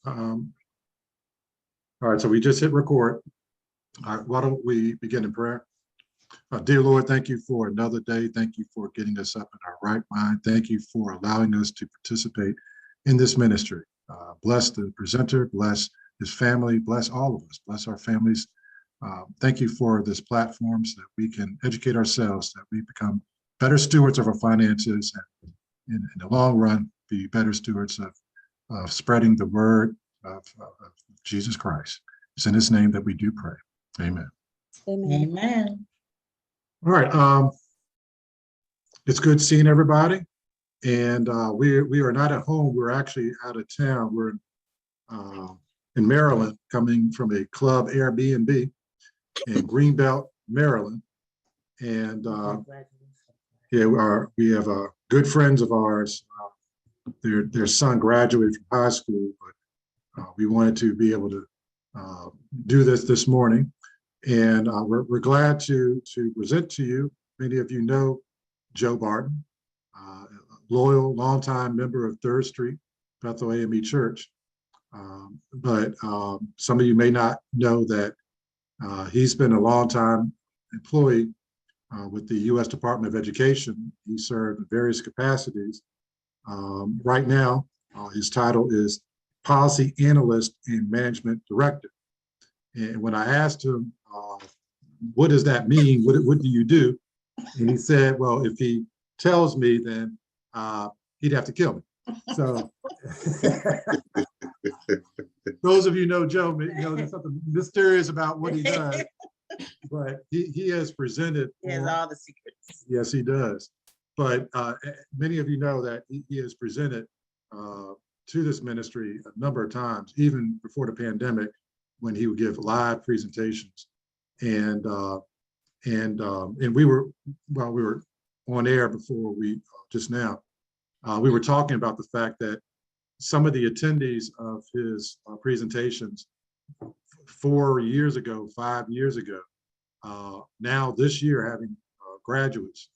All right, so we just hit record. All right, why don't we begin in prayer? Dear Lord, thank you for another day. Thank you for getting us up in our right mind. Thank you for allowing us to participate in this ministry. Bless the presenter, bless his family, bless all of us, bless our families. Thank you for this platform so that we can educate ourselves, that we become better stewards of our finances, and in the long run, be better stewards of spreading the word of Jesus Christ. It's in his name that we do pray. Amen. Amen. All right. It's good seeing everybody. And we are not at home. We're actually out of town. We're in Maryland, coming from a club Airbnb in Greenbelt, Maryland. And yeah, we have good friends of ours. Their son graduated from high school, but we wanted to be able to do this morning. And we're glad to present to you. Many of you know Joe Barden, loyal, longtime member of 3rd Street Bethel AME Church. But some of you may not know that he's been a longtime employee with the U.S. Department of Education. He served in various capacities. Right now, his title is Policy Analyst and Management Director. And when I asked him, what does that mean? What do you do? And he said, well, if he tells me, then he'd have to kill me. So those of you know Joe, there's something mysterious about what he does, but he has presented. He has all the secrets. Yes, he does. But many of you know that he has presented to this ministry a number of times, even before the pandemic, when he would give live presentations. And we were on air before we just now. We were talking about the fact that some of the attendees of his presentations 4 years ago, 5 years ago, now this year having graduates.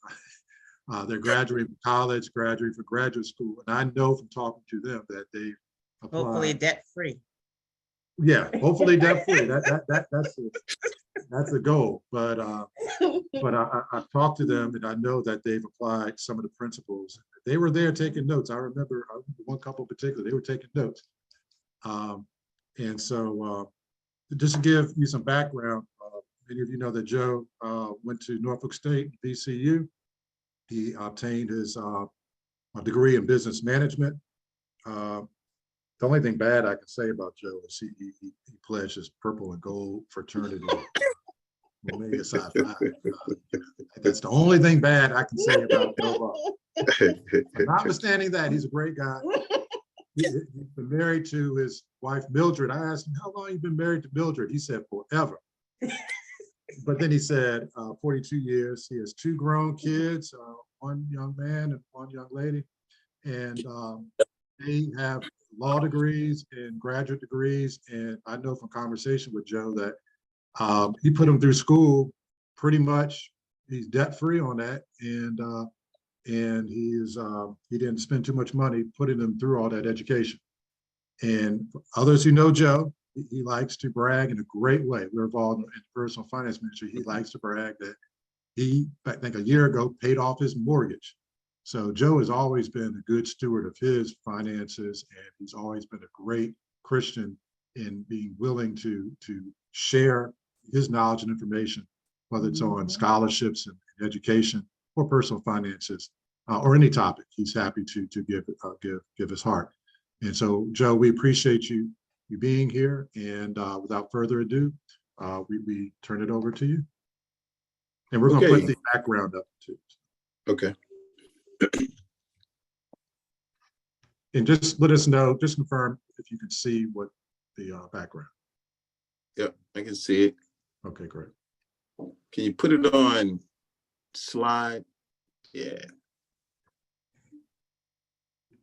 They're graduating from college, graduating from graduate school. And I know from talking to them that they applied. Hopefully debt-free. Yeah, hopefully debt-free. That's the goal. But I've talked to them, and I know that they've applied some of the principles. They were there taking notes. I remember one couple in particular, they were taking notes. And so just to give you some background, many of you know that Joe went to Norfolk State, VCU. He obtained his degree in business management. The only thing bad I can say about Joe is he pledged his purple and gold fraternity. Omega Psi Phi. That's the only thing bad I can say about Joe Barden. Notwithstanding that, he's a great guy. He's been married to his wife, Mildred. I asked him, how long have you been married to Mildred? He said, forever. But then he said, 42 years. He has 2 grown kids, one young man and one young lady. And they have law degrees and graduate degrees. And I know from conversation with Joe that he put them through school pretty much. He's debt-free on that. And he didn't spend too much money putting them through all that education. And for others who know Joe, he likes to brag in a great way. We're involved in the personal finance ministry. He likes to brag that he, I think a year ago, paid off his mortgage. So Joe has always been a good steward of his finances, and he's always been a great Christian in being willing to share his knowledge and information, whether it's on scholarships and education or personal finances or any topic. He's happy to give his heart. And so, Joe, we appreciate you being here. And without further ado, we turn it over to you. And we're going to put the background up too. Okay. And just let us know, just confirm if you can see what the background. Yep, I can see it. Okay, great. Can you put it on slide? Yeah.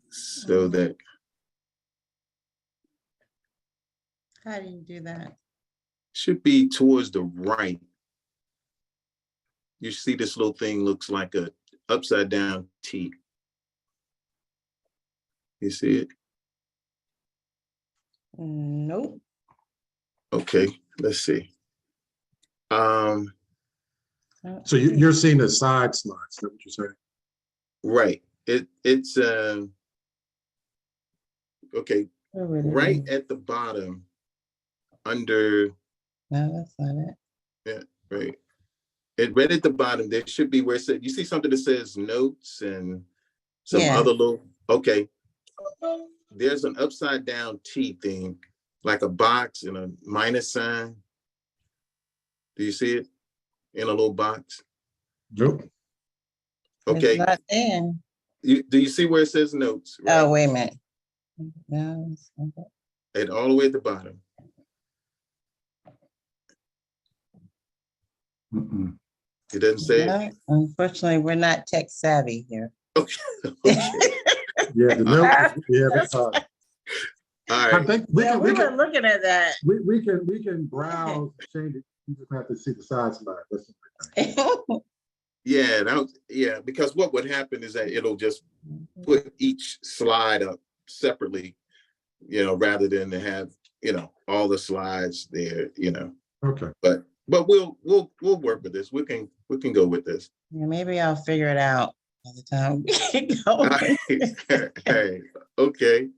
So that. How do you do that? Should be towards the right. You see this little thing looks like a upside down T. You see it? Nope. Okay, let's see. So you're seeing the side slides, is that what you're saying? Right. It's okay, Where would it right be? at the bottom under, No, that's not it. yeah, right. It right at the bottom, there should be where it said, you see something that says notes and some Yeah. other little, okay. There's an upside down T thing, like a box and a minus sign. Do you see it in a little box? Nope. It's Okay, not there. do you see where it says notes? Right? Oh, wait a minute. No, it's not there. And all the way at the bottom. Mm-mm. It doesn't say it. No, unfortunately, we're not tech savvy here. Okay. Okay. Yeah, the note, yeah, All I right. think we Yeah, can, we we were can, looking at that. we can browse, change it. You just have to see the side slide. That's Yeah, yeah, because what would happen is that it'll just put each slide up separately, rather than to have, all the slides there, okay. but we'll work with this. We can go with this. Yeah, maybe I'll figure it out by the time we get All going. right. Hey, okay.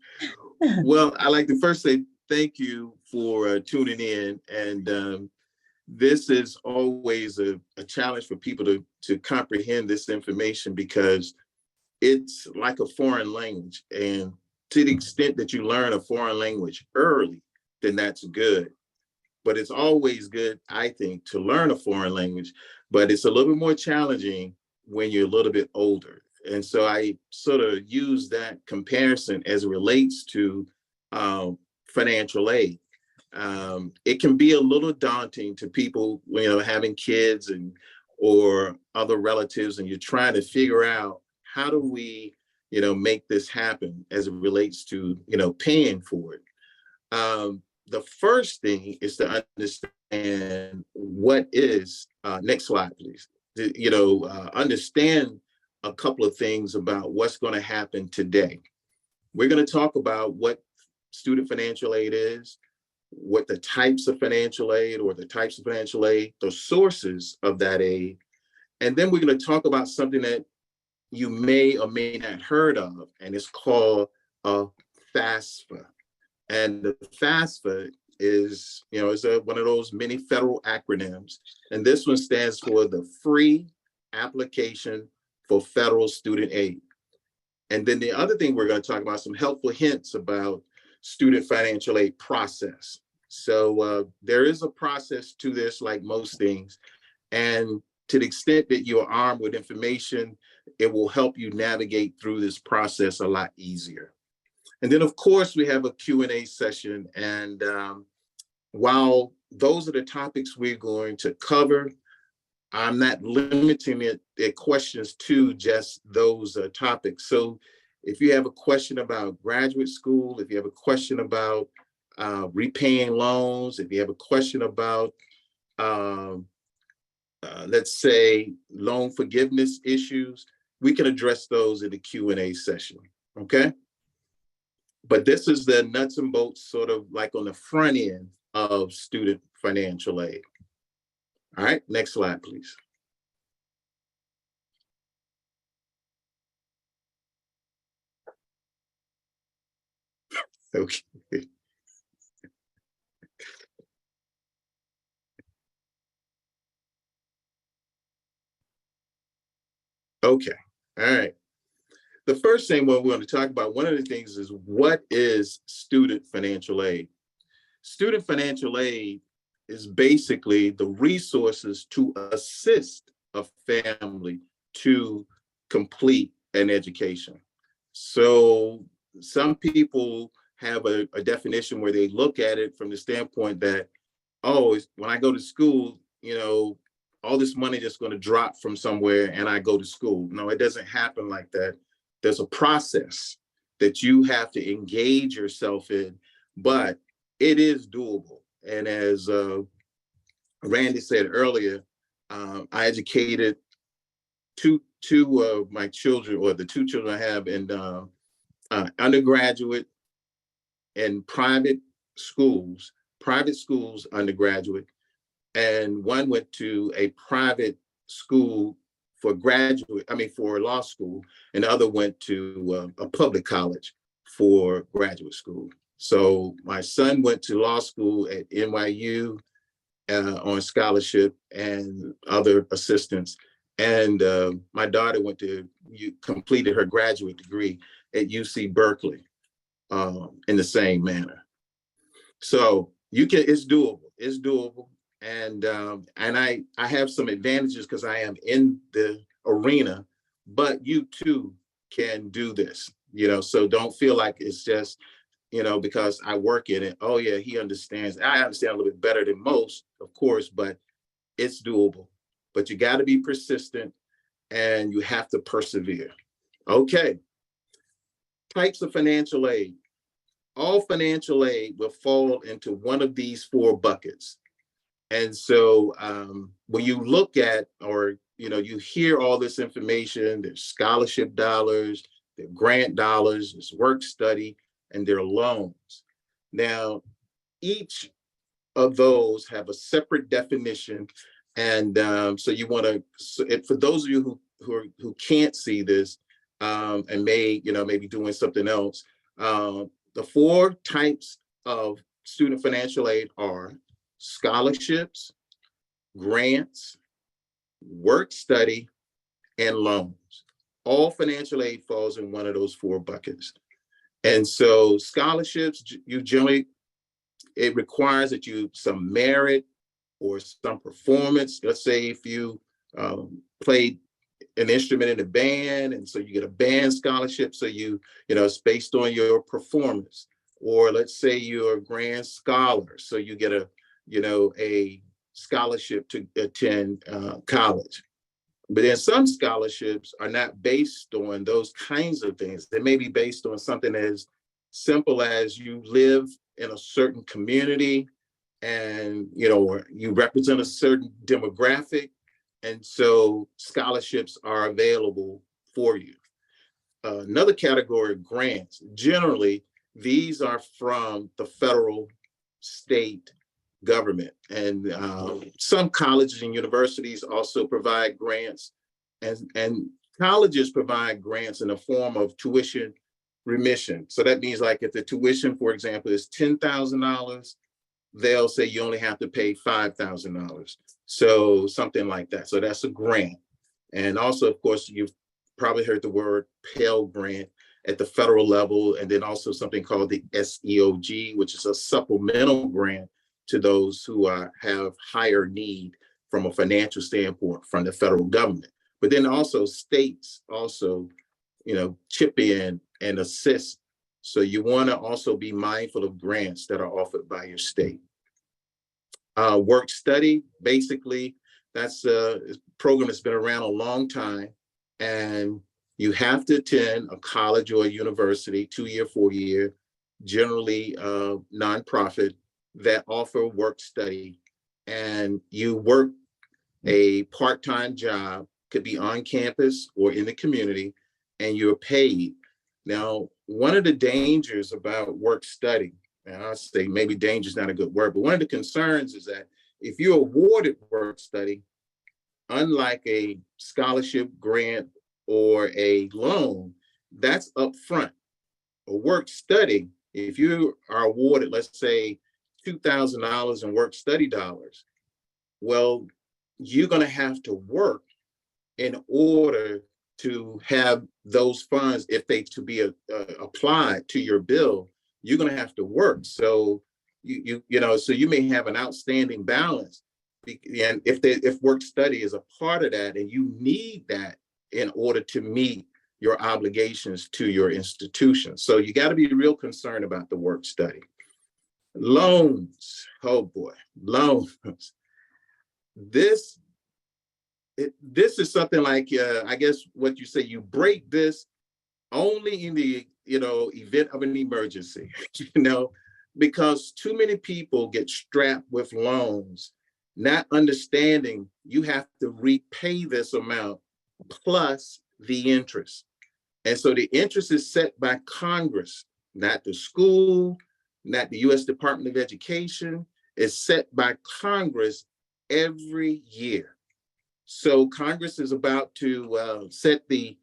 Well, I'd like to first say thank you for tuning in. And this is always a challenge for people to comprehend this information, because it's like a foreign language. And to the extent that you learn a foreign language early, then that's good. But it's always good, I think, to learn a foreign language, but it's a little bit more challenging when you're a little bit older. And so I sort of use that comparison as it relates to financial aid. It can be a little daunting to people, having kids or other relatives, and you're trying to figure out, how do we, make this happen as it relates to, paying for it. The first thing is to understand what is, next slide, please. Understand a couple of things about what's going to happen today. We're going to talk about what student financial aid is, what the types of financial aid or the types of financial aid, the sources of that aid. And then we're going to talk about something that you may or may not heard of, and it's called a FAFSA. And the FAFSA is, one of those many federal acronyms. And this one stands for the Free Application for Federal Student Aid. And then the other thing we're going to talk about, some helpful hints about student financial aid process. So there is a process to this, like most things. And to the extent that you're armed with information, it will help you navigate through this process a lot easier. And then, of course, we have a Q&A session. And while those are the topics we're going to cover, I'm not limiting it questions to just those topics. So if you have a question about graduate school, if you have a question about repaying loans, if you have a question about, let's say, loan forgiveness issues, we can address those in the Q&A session, okay? But this is the nuts and bolts, sort of like on the front end of student financial aid. All right, next slide, please. Okay. Okay, all right. The first thing we're going to talk about, one of the things is, what is student financial aid? Student financial aid is basically the resources to assist a family to complete an education. So some people have a definition where they look at it from the standpoint that, oh, when I go to school, all this money just going to drop from somewhere and I go to school. No, it doesn't happen like that. There's a process that you have to engage yourself in, but it is doable. And as Randy said earlier, I educated two of my children, or the two children I have, in undergraduate and private schools, private schools undergraduate, and one went to a private school for for law school, and the other went to a public college for graduate school. So my son went to law school at NYU on scholarship and other assistance. And my daughter completed her graduate degree at UC Berkeley in the same manner. So it's doable. It's doable. And I have some advantages because I am in the arena, but you too can do this, so don't feel like it's just, because I work in it. Oh yeah, he understands. I understand a little bit better than most, of course, but it's doable. But you got to be persistent and you have to persevere. Okay. Types of financial aid. All financial aid will fall into one of these 4 buckets. And so when you look at, or, you hear all this information, there's scholarship dollars, there's grant dollars, there's work study, and there are loans. Now, each of those have a separate definition. And so you want to, for those of you who can't see this and maybe doing something else, the 4 types of student financial aid are scholarships, grants, work study, and loans. All financial aid falls in one of those 4 buckets. And so scholarships, it requires that you some merit or some performance. Let's say if you played an instrument in a band, and so you get a band scholarship, so it's based on your performance. Or let's say you're a grand scholar, so you get a scholarship to attend college. But then some scholarships are not based on those kinds of things. They may be based on something as simple as you live in a certain community and, or you represent a certain demographic. And so scholarships are available for you. Another category of grants, generally, these are from the federal, state government. And some colleges and universities also provide grants, and colleges provide grants in the form of tuition remission. So that means, like, if the tuition, for example, is $10,000, they'll say you only have to pay $5,000. So something like that. So that's a grant. And also, of course, you've probably heard the word Pell Grant at the federal level, and then also something called the SEOG, which is a supplemental grant to those who have higher need from a financial standpoint from the federal government. But then also states also, chip in and assist. So you want to also be mindful of grants that are offered by your state. Work study, basically, that's a program that's been around a long time, and you have to attend a college or a university, 2-year, 4-year, generally nonprofit, that offer work study. And you work a part-time job, could be on campus or in the community, and you're paid. Now, one of the dangers about work study, and I'll say maybe danger is not a good word, but one of the concerns is that if you're awarded work study, unlike a scholarship, grant, or a loan, that's upfront. A work study, if you are awarded, let's say, $2,000 in work study dollars, well, you're going to have to work in order to have those funds, if they to be applied to your bill, you're going to have to work. So so you may have an outstanding balance, and if work study is a part of that, and you need that in order to meet your obligations to your institution. So you got to be real concerned about the work study. Loans, oh boy, loans. This is something like, I guess what you say, you break this only in the, event of an emergency, because too many people get strapped with loans, not understanding you have to repay this amount plus the interest. And so the interest is set by Congress, not the school, that the U.S. Department of Education is set by Congress every year. So Congress is about to set the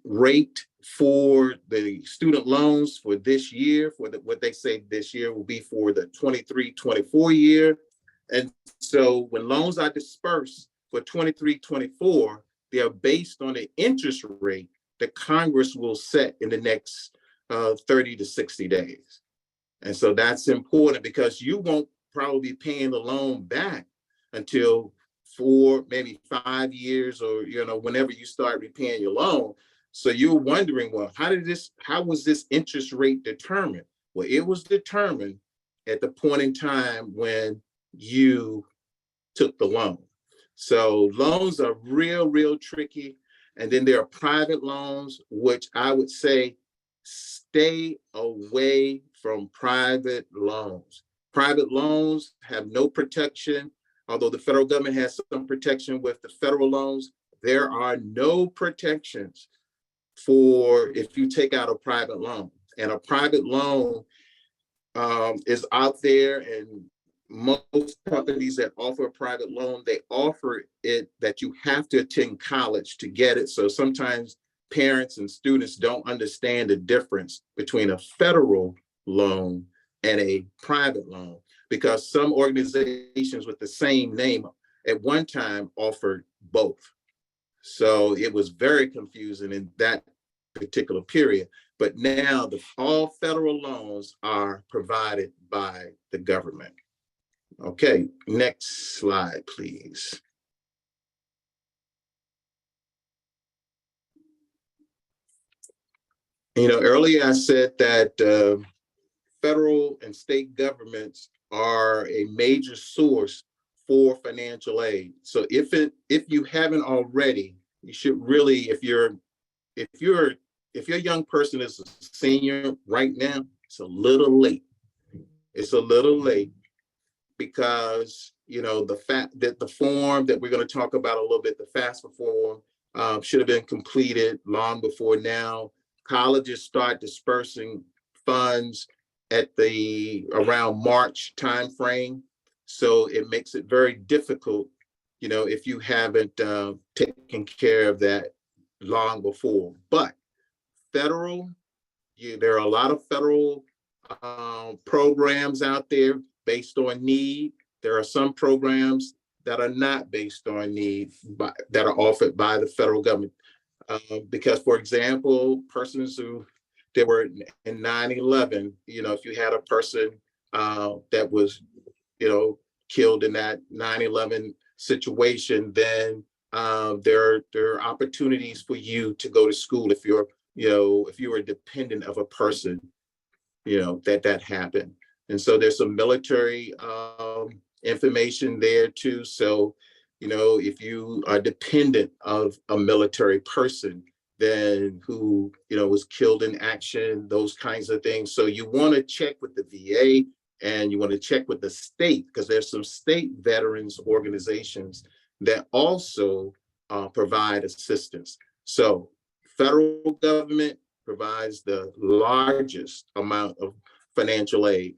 rate for the student loans for this year, for what they say this year will be for the 23-24 year. And so when loans are dispersed for 23-24, they are based on the interest rate that Congress will set in the next 30 to 60 days. And so that's important because you won't probably be paying the loan back until 4, maybe 5 years, or whenever you start repaying your loan. So you're wondering, well, how was this interest rate determined? Well, it was determined at the point in time when you took the loan. So loans are real tricky. And then there are private loans, which I would say stay away from private loans. Private loans have no protection. Although the federal government has some protection with the federal loans, there are no protections for if you take out a private loan. And a private loan is out there, and most companies that offer a private loan, they offer it that you have to attend college to get it. So sometimes parents and students don't understand the difference between a federal loan and a private loan, because some organizations with the same name at one time offered both. So it was very confusing in that particular period. But now all federal loans are provided by the government. Okay, next slide, please. Earlier I said that federal and state governments are a major source for financial aid. So if you haven't already, you should really, if your young person is a senior right now, it's a little late. It's a little late because the fact that the form that we're going to talk about a little bit, the FAFSA form, should have been completed long before now. Colleges start dispersing funds at around March timeframe. So it makes it very difficult, if you haven't taken care of that long before. But there are a lot of federal programs out there based on need. There are some programs that are not based on need, that are offered by the federal government. Because, for example, persons that were in 9/11, if you had a person that was, killed in that 9/11 situation, then there are opportunities for you to go to school if you're a dependent of a person, that happened. And so there's some military information there too. So, if you are dependent of a military person, then who, was killed in action, those kinds of things. So you want to check with the VA and you want to check with the state, because there's some state veterans organizations that also provide assistance. So federal government provides the largest amount of financial aid,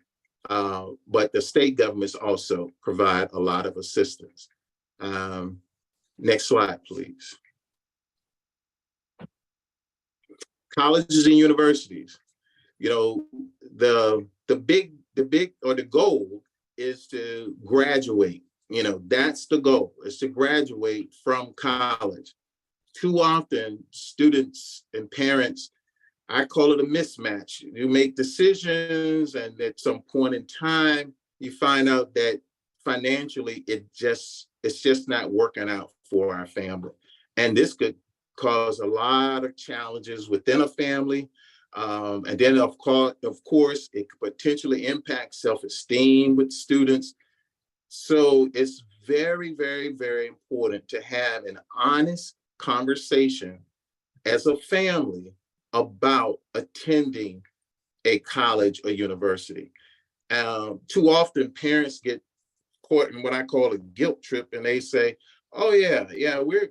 but the state governments also provide a lot of assistance. Next slide, please. Colleges and universities. The goal is to graduate. That's the goal, is to graduate from college. Too often, students and parents, I call it a mismatch. You make decisions, and at some point in time, you find out that financially it's just not working out for our family. And this could cause a lot of challenges within a family. And then of course, it could potentially impact self-esteem with students. So it's very, very, very important to have an honest conversation as a family about attending a college or university. Too often parents get caught in what I call a guilt trip, and they say, oh yeah, we're,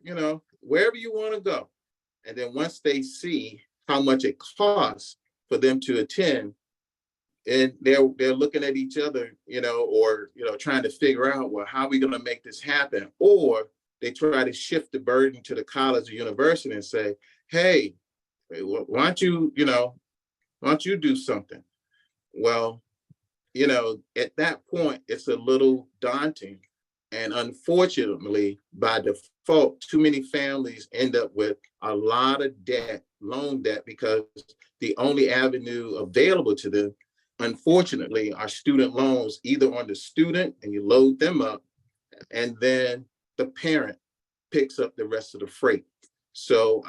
wherever you want to go. And then once they see how much it costs for them to attend, and they're looking at each other, or trying to figure out, well, how are we going to make this happen? Or they try to shift the burden to the college or university and say, hey, why don't you do something? Well, at that point, it's a little daunting. And unfortunately, by default, too many families end up with a lot of debt, loan debt, because the only avenue available to them, unfortunately, are student loans, either on the student and you load them up, and then the parent picks up the rest of the freight. So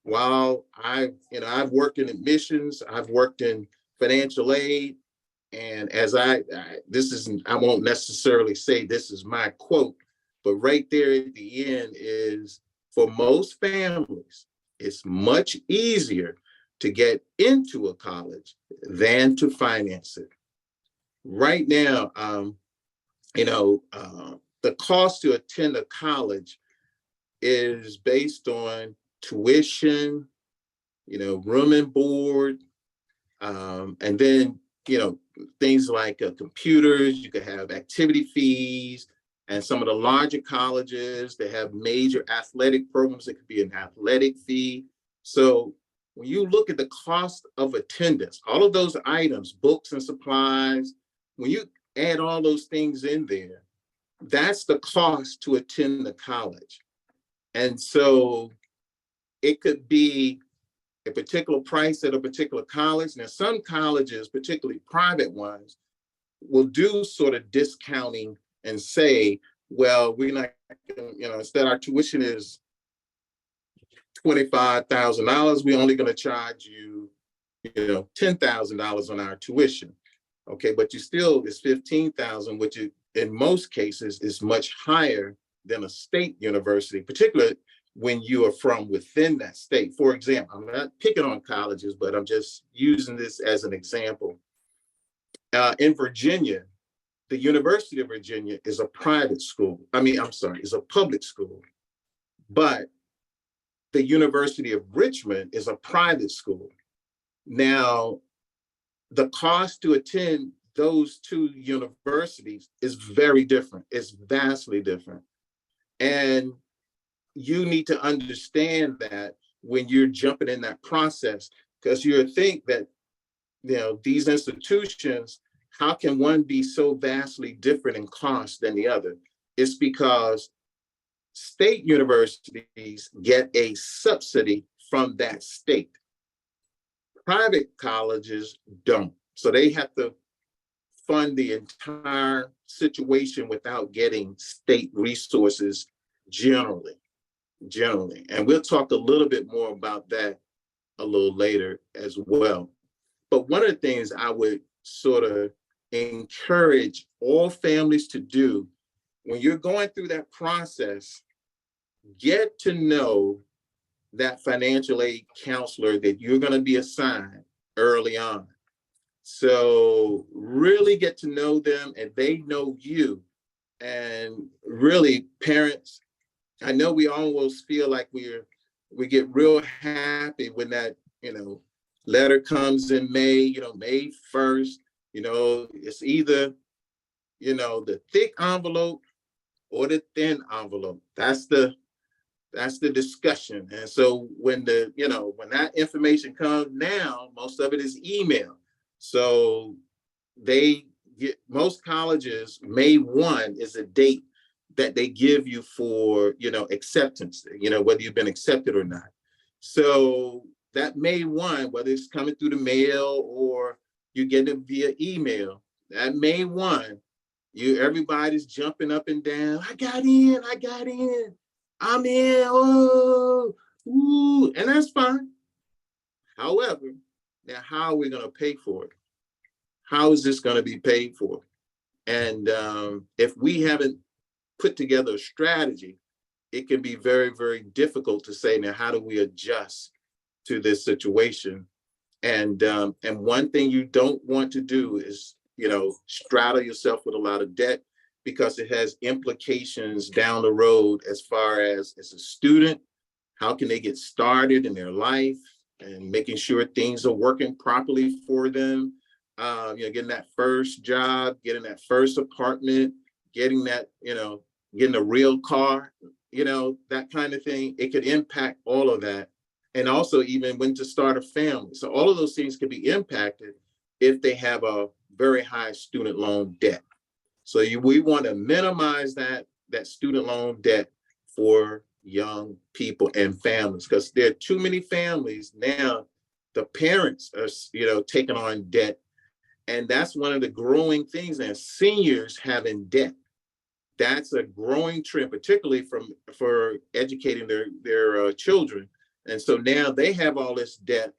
while I've worked in admissions, I've worked in financial aid, and as I won't necessarily say this is my quote, but right there at the end is, for most families, it's much easier to get into a college than to finance it. Right now, the cost to attend a college is based on tuition, room and board, and then, things like computers. You could have activity fees, and some of the larger colleges, they have major athletic programs. It could be an athletic fee. So when you look at the cost of attendance, all of those items, books and supplies, when you add all those things in there, that's the cost to attend the college. And so it could be a particular price at a particular college. Now, some colleges, particularly private ones, will do sort of discounting and say, well, we're not, instead our tuition is $25,000, we're only going to charge you, $10,000 on our tuition. Okay, but you still, it's $15,000, which in most cases is much higher than a state university, particularly when you are from within that state. For example, I'm not picking on colleges, but I'm just using this as an example. In Virginia, the University of Virginia is a private school. Is a public school, but the University of Richmond is a private school. Now, the cost to attend those two universities is very different. It's vastly different. And you need to understand that when you're jumping in that process, because you think that, these institutions, how can one be so vastly different in cost than the other? It's because state universities get a subsidy from that state. Private colleges don't. So they have to fund the entire situation without getting state resources generally. And we'll talk a little bit more about that a little later as well. But one of the things I would sort of encourage all families to do when you're going through that process, get to know that financial aid counselor that you're going to be assigned early on. So really get to know them and they know you. And really, parents, I know we almost feel like we get real happy when that, letter comes in May, May 1st, it's either, the thick envelope or the thin envelope. That's the discussion. And so when when that information comes now, most of it is email. So most colleges, May 1 is a date that they give you for, acceptance, whether you've been accepted or not. So that May 1, whether it's coming through the mail or you get it via email, that May 1, everybody's jumping up and down. I got in, I'm in, oh, ooh, and that's fine. However, now how are we going to pay for it? How is this going to be paid for? And if we haven't put together a strategy, it can be very, very difficult to say, now, how do we adjust to this situation? And one thing you don't want to do is, straddle yourself with a lot of debt, because it has implications down the road as far as a student, how can they get started in their life and making sure things are working properly for them. getting that first job, getting that first apartment, getting that, getting a real car, that kind of thing. It could impact all of that. And also even when to start a family. So all of those things could be impacted if they have a very high student loan debt. So we want to minimize that student loan debt for young people and families, because there are too many families now. The parents are, taking on debt, and that's one of the growing things. And seniors having debt, that's a growing trend, particularly for educating their children. And so now they have all this debt,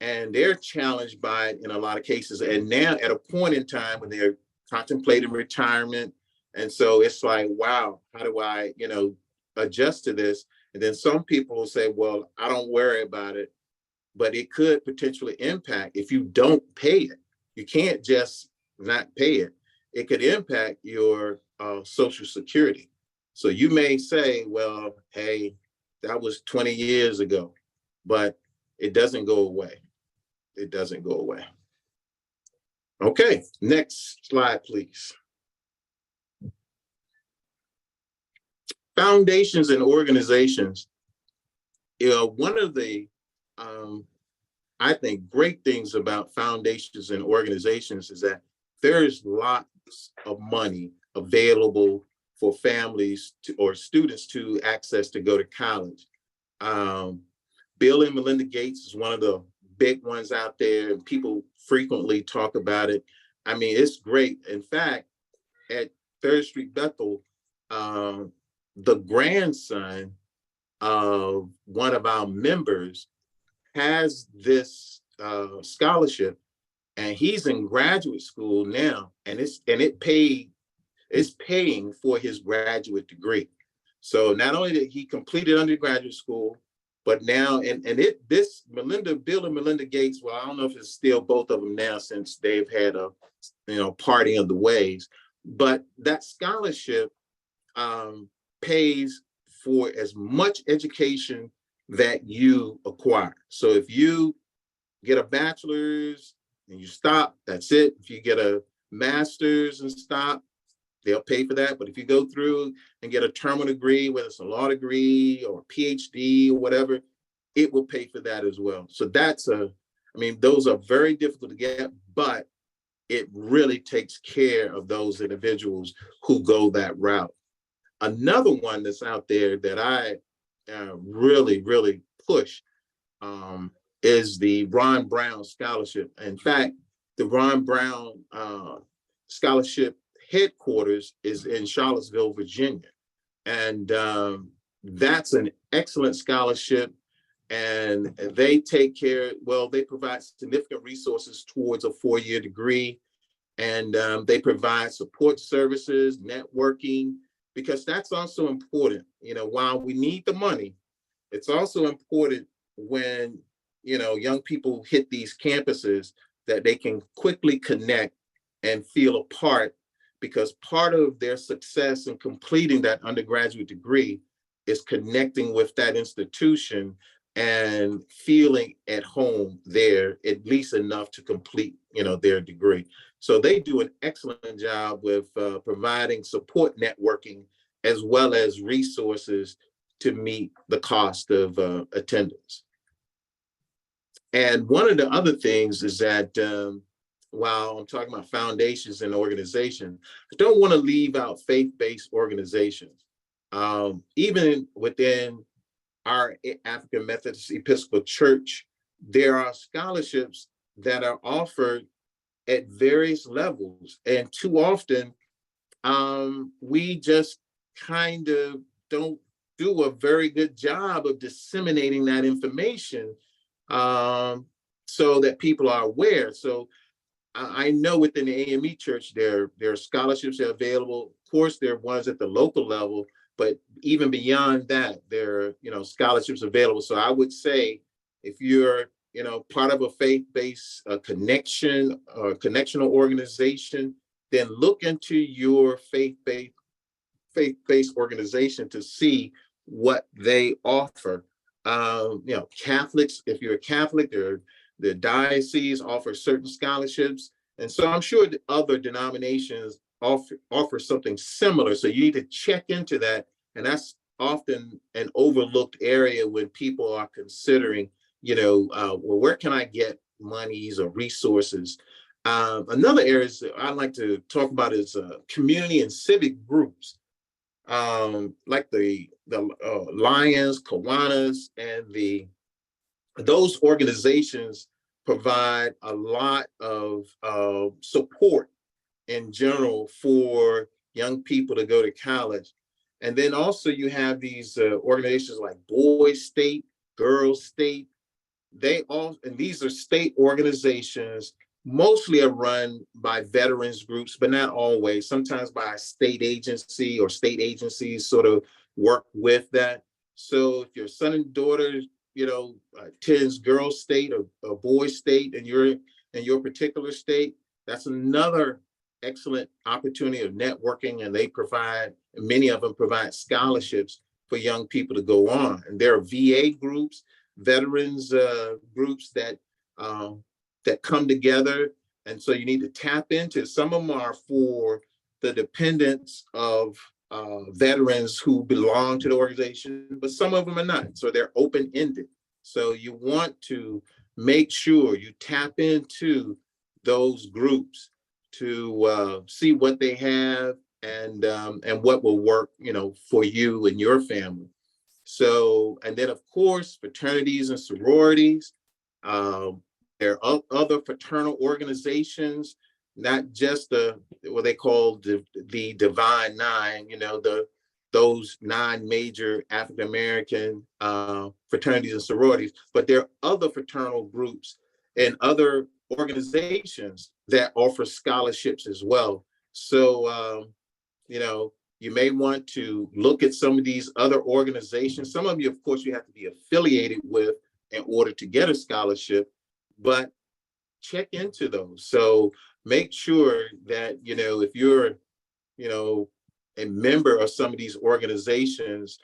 and they're challenged by it in a lot of cases. And now at a point in time when they're contemplating retirement, and so it's like, wow, how do I, adjust to this? And then some people will say, well, I don't worry about it, but it could potentially impact if you don't pay it. You can't just not pay it. It could impact your Social Security. So you may say, well, hey, that was 20 years ago, but it doesn't go away. It doesn't go away. Okay, next slide, please. Foundations and organizations. One of the, I think, great things about foundations and organizations is that there's lots of money available for families or students to access to go to college. Bill and Melinda Gates is one of the big ones out there, and people frequently talk about it. I mean, it's great. In fact, at Third Street Bethel, the grandson of one of our members has this scholarship, and he's in graduate school now, and it's paying for his graduate degree. So not only did he completed undergraduate school, but now, this Bill and Melinda Gates, well, I don't know if it's still both of them now since they've had a, parting of the ways, but that scholarship pays for as much education that you acquire. So if you get a bachelor's and you stop, that's it. If you get a master's and stop, they'll pay for that. But if you go through and get a terminal degree, whether it's a law degree or a PhD or whatever, it will pay for that as well. So those are very difficult to get, but it really takes care of those individuals who go that route. Another one that's out there that I really, really push is the Ron Brown Scholarship. In fact, the Ron Brown Scholarship headquarters is in Charlottesville, Virginia. And that's an excellent scholarship. And they they provide significant resources towards a 4-year degree. And they provide support services, networking, because that's also important. While we need the money, it's also important when, young people hit these campuses that they can quickly connect and feel a part, because part of their success in completing that undergraduate degree is connecting with that institution and feeling at home there, at least enough to complete, their degree. So they do an excellent job with providing support networking as well as resources to meet the cost of attendance. And one of the other things is that while I'm talking about foundations and organizations, I don't want to leave out faith-based organizations. Even within our African Methodist Episcopal Church, there are scholarships that are offered at various levels. And too often, we just kind of don't do a very good job of disseminating that information so that people are aware. So I know within the AME Church, there are scholarships that are available. Of course, there are ones at the local level, but even beyond that, there are, scholarships available. So I would say if you're, part of a faith-based connection or connectional organization, then look into your faith-based organization to see what they offer. Catholics, if you're a Catholic, the diocese offers certain scholarships. And so I'm sure the other denominations offer something similar. So you need to check into that. And that's often an overlooked area when people are considering, well, where can I get monies or resources? Another area I'd like to talk about is community and civic groups, like the Lions, Kiwanis, and those organizations provide a lot of support in general for young people to go to college. And then also you have these organizations like Boys State, Girls State. And these are state organizations, mostly are run by veterans groups, but not always. Sometimes by a state agency, or state agencies sort of work with that. So if your son and daughter, attends Girls State or Boys State in your particular state, that's another excellent opportunity of networking. And many of them provide scholarships for young people to go on. And there are VA groups, veterans groups that come together. And so you need to tap into. Some of them are for the dependents of veterans who belong to the organization, but some of them are not. So they're open-ended. So you want to make sure you tap into those groups to see what they have and what will work, for you and your family. So, and then of course, fraternities and sororities. There are other fraternal organizations, not just what they call the Divine Nine, those 9 major African-American fraternities and sororities, but there are other fraternal groups and other organizations that offer scholarships as well. So, you may want to look at some of these other organizations. Some of you, of course, you have to be affiliated with in order to get a scholarship, but check into those. So make sure that, if you're, a member of some of these organizations,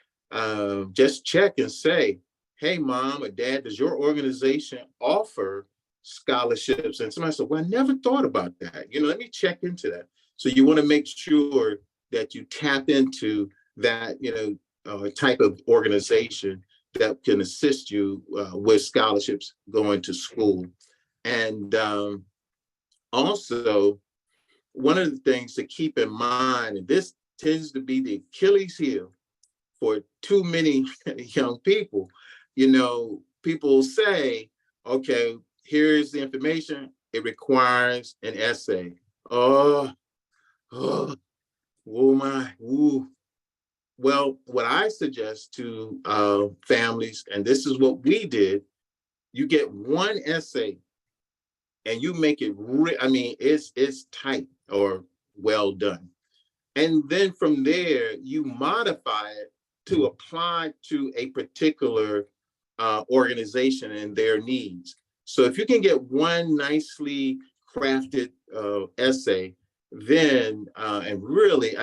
just check and say, hey, mom or dad, does your organization offer scholarships? And somebody said, well, I never thought about that. Let me check into that. So you want to make sure that you tap into that, type of organization that can assist you with scholarships going to school. And also, one of the things to keep in mind, and this tends to be the Achilles heel for too many young people, people say, okay, here's the information. It requires an essay. Oh my, ooh. Well, what I suggest to families, and this is what we did, you get one essay and you make it, it's tight or well done. And then from there, you modify it to apply to a particular organization and their needs. So if you can get one nicely crafted essay, then and really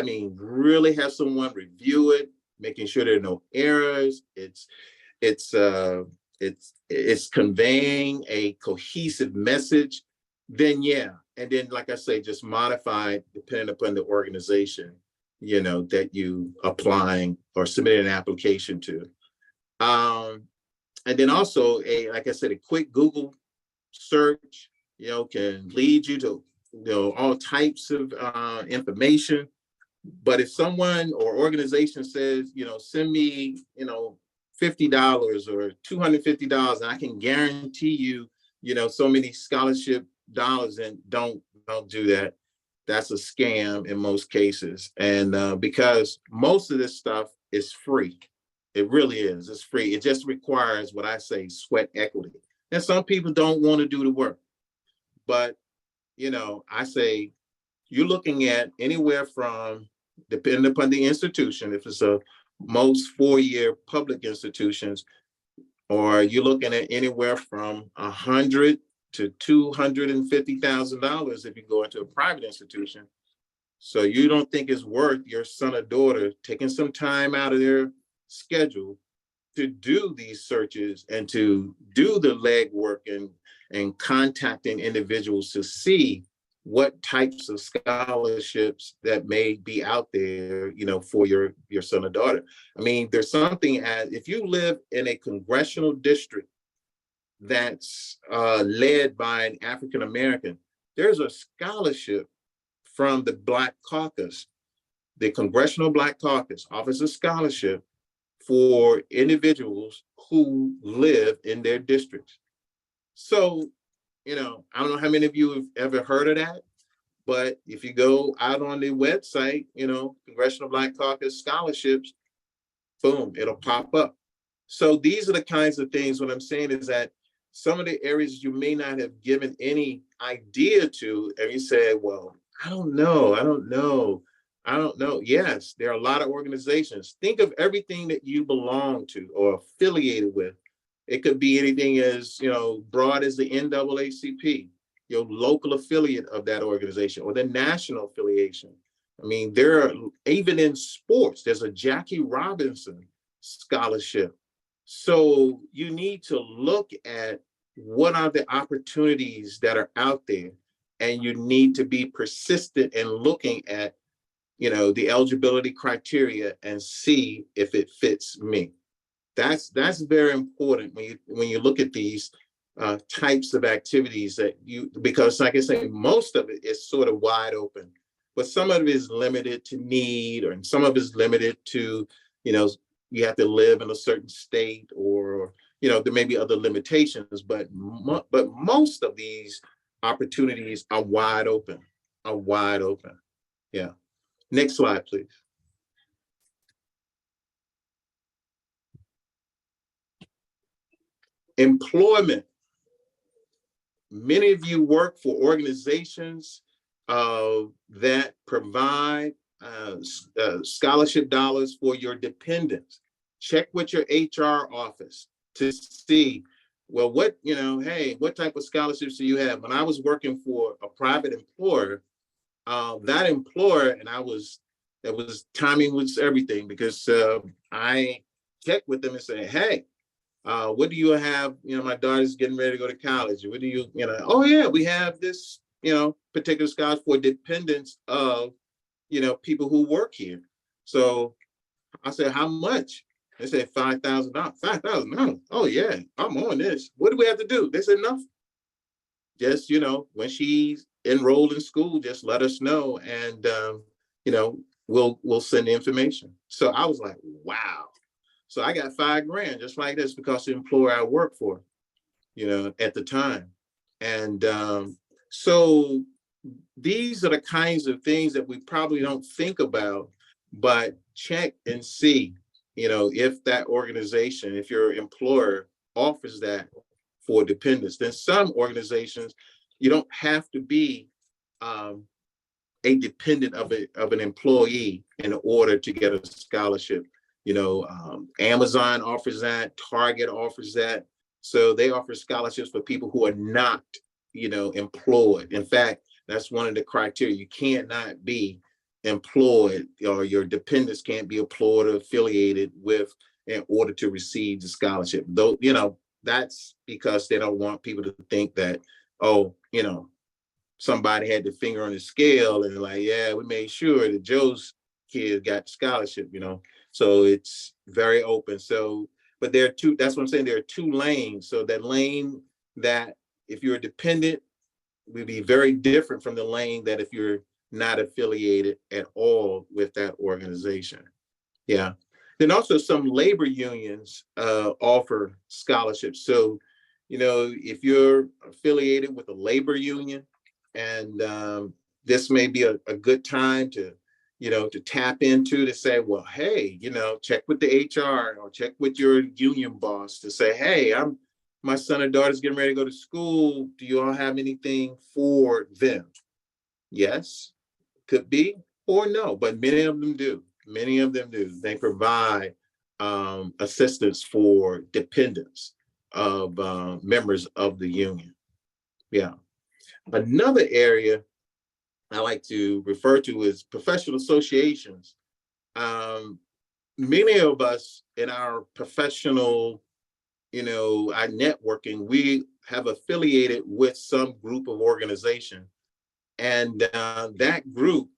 have someone review it, making sure there are no errors. It's conveying a cohesive message. Then yeah, and then like I say, just modify depending upon the organization, that you applying or submitting an application to. And then also like I said, a quick Google search, can lead you to all types of information. But if someone or organization says, send me, $50 or $250, and I can guarantee you, so many scholarship dollars, and don't do that. That's a scam in most cases. And because most of this stuff is free. It really is. It's free. It just requires what I say, sweat equity. And some people don't want to do the work. But, I say you're looking at anywhere from, depending upon the institution, if it's a most 4-year public institutions, or you're looking at anywhere from $100,000 to $250,000 if you go into a private institution. So you don't think it's worth your son or daughter taking some time out of their schedule to do these searches and to do the legwork and contacting individuals to see what types of scholarships that may be out there, for your son or daughter. I mean, there's something as if you live in a congressional district that's led by an African American, there's a scholarship from the Black Caucus. The Congressional Black Caucus offers a scholarship for individuals who live in their districts. So, I don't know how many of you have ever heard of that, but if you go out on the website, Congressional Black Caucus scholarships, boom, it'll pop up. So these are the kinds of things. What I'm saying is that some of the areas you may not have given any idea to, and you say, well, I don't know. Yes, there are a lot of organizations. Think of everything that you belong to or affiliated with. It could be anything as, broad as the NAACP, your local affiliate of that organization, or the national affiliation. I mean, there are, even in sports, there's a Jackie Robinson scholarship. So you need to look at what are the opportunities that are out there, and you need to be persistent in looking at, the eligibility criteria and see if it fits me. That's very important when you look at these types of activities because like I say, most of it is sort of wide open, but some of it is limited to need, or some of it is limited to, you have to live in a certain state, or, there may be other limitations, but most of these opportunities are wide open, Yeah. Next slide, please. Employment. Many of you work for organizations that provide scholarship dollars for your dependents. Check with your HR office to see, well, what type of scholarships do you have? When I was working for a private employer, that employer, timing was everything, because I checked with them and said, hey, what do you have? My daughter's getting ready to go to college. What do you, oh yeah, we have this, particular scholarship for dependents of, people who work here. So I said, how much? They said $5,000. $5,000. Oh yeah, I'm on this. What do we have to do? They said nothing. Just, when she's enrolled in school, just let us know, and we'll send the information. So I was like, wow. So I got $5,000 just like this because the employer I worked for, at the time. And so these are the kinds of things that we probably don't think about, but check and see, if that organization, if your employer offers that for dependents. Then some organizations, you don't have to be a dependent of an employee in order to get a scholarship. Amazon offers that, Target offers that. So they offer scholarships for people who are not, employed. In fact, that's one of the criteria. You can't not be employed, or your dependents can't be employed or affiliated with in order to receive the scholarship. Though, that's because they don't want people to think that, oh, somebody had the finger on the scale and like, yeah, we made sure that Joe's kid got scholarship, So it's very open. So, but there are two, that's what I'm saying. There are two lanes. So that lane that if you're a dependent would be very different from the lane that if you're not affiliated at all with that organization. Yeah. Then also some labor unions offer scholarships. So, if you're affiliated with a labor union, and this may be a good time to, to tap into, to say, well, hey, check with the HR or check with your union boss to say, hey, my son or daughter's getting ready to go to school. Do you all have anything for them? Yes, could be, or no, but many of them do. Many of them do. They provide assistance for dependents of members of the union. Yeah. Another area I like to refer to is professional associations. Many of us in our professional, our networking, we have affiliated with some group of organization. And that group,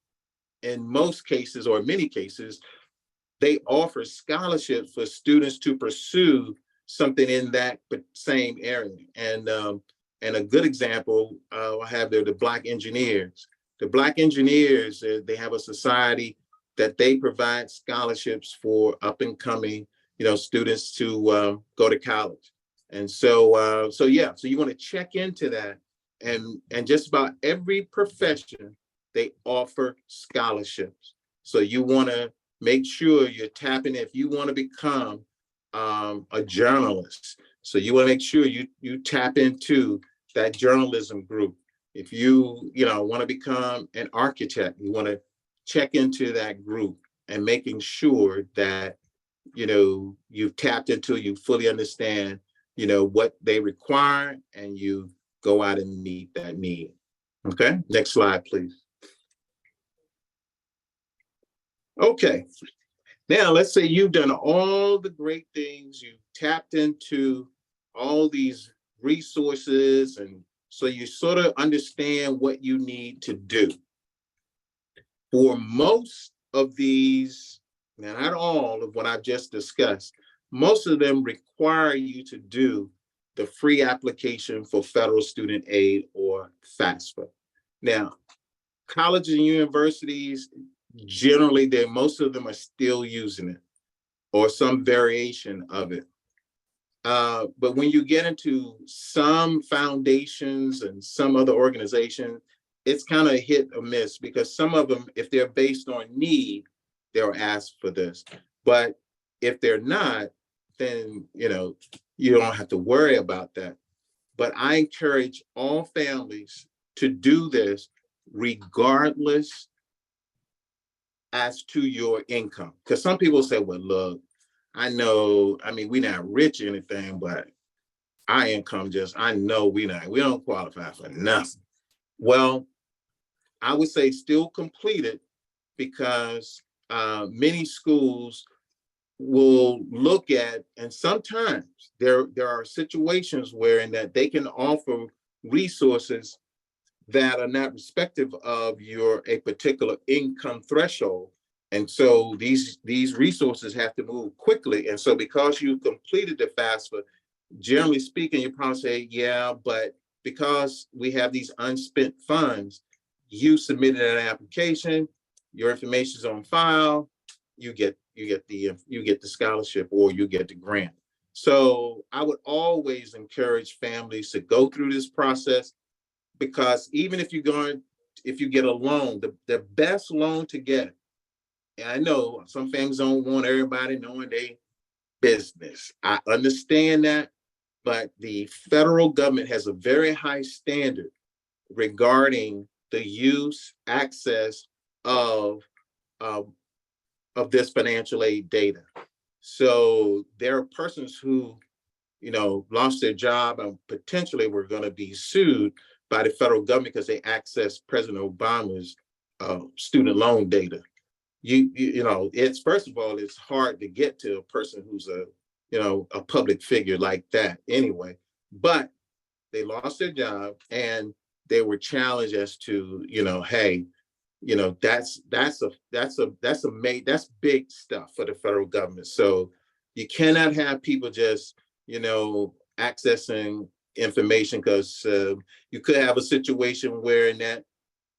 in most cases or many cases, they offer scholarships for students to pursue something in that same area. And a good example I have there, the Black engineers. The Black engineers, they have a society that they provide scholarships for up and coming, students to go to college. And so you want to check into that. And just about every profession, they offer scholarships. So you want to make sure you're tapping if you want to become a journalist. So you want to make sure you tap into that journalism group. If you want to become an architect, you want to check into that group and making sure that you've tapped into, you fully understand what they require, and you go out and meet that need. Okay, next slide, please. Okay, now let's say you've done all the great things, you've tapped into all these resources, and so you sort of understand what you need to do. For most of these, now not all of what I've just discussed, most of them require you to do the free application for federal student aid, or FAFSA. Now, colleges and universities, generally, most of them are still using it, or some variation of it. But when you get into some foundations and some other organizations, it's kind of hit or miss, because some of them, if they're based on need, they'll ask for this. But if they're not, then you don't have to worry about that. But I encourage all families to do this regardless as to your income. Because some people say, well, look, I mean, we're not rich or anything, but our income I know we don't qualify for nothing. Well, I would say still complete it, because many schools will look at, and sometimes there are situations where that they can offer resources that are not respective of a particular income threshold. And so these resources have to move quickly. And so because you completed the FAFSA, generally speaking, you probably say, yeah, but because we have these unspent funds, you submitted an application, your information is on file, you get the scholarship, or you get the grant. So I would always encourage families to go through this process, because even if you get a loan, the best loan to get, and I know some families don't want everybody knowing their business. I understand that, but the federal government has a very high standard regarding the use, access of this financial aid data. So there are persons who, lost their job and potentially were going to be sued by the federal government because they accessed President Obama's student loan data. It's, first of all, it's hard to get to a person who's a public figure like that anyway, but they lost their job and they were challenged as to, hey, that's big stuff for the federal government. So you cannot have people just, accessing information, because you could have a situation where in that,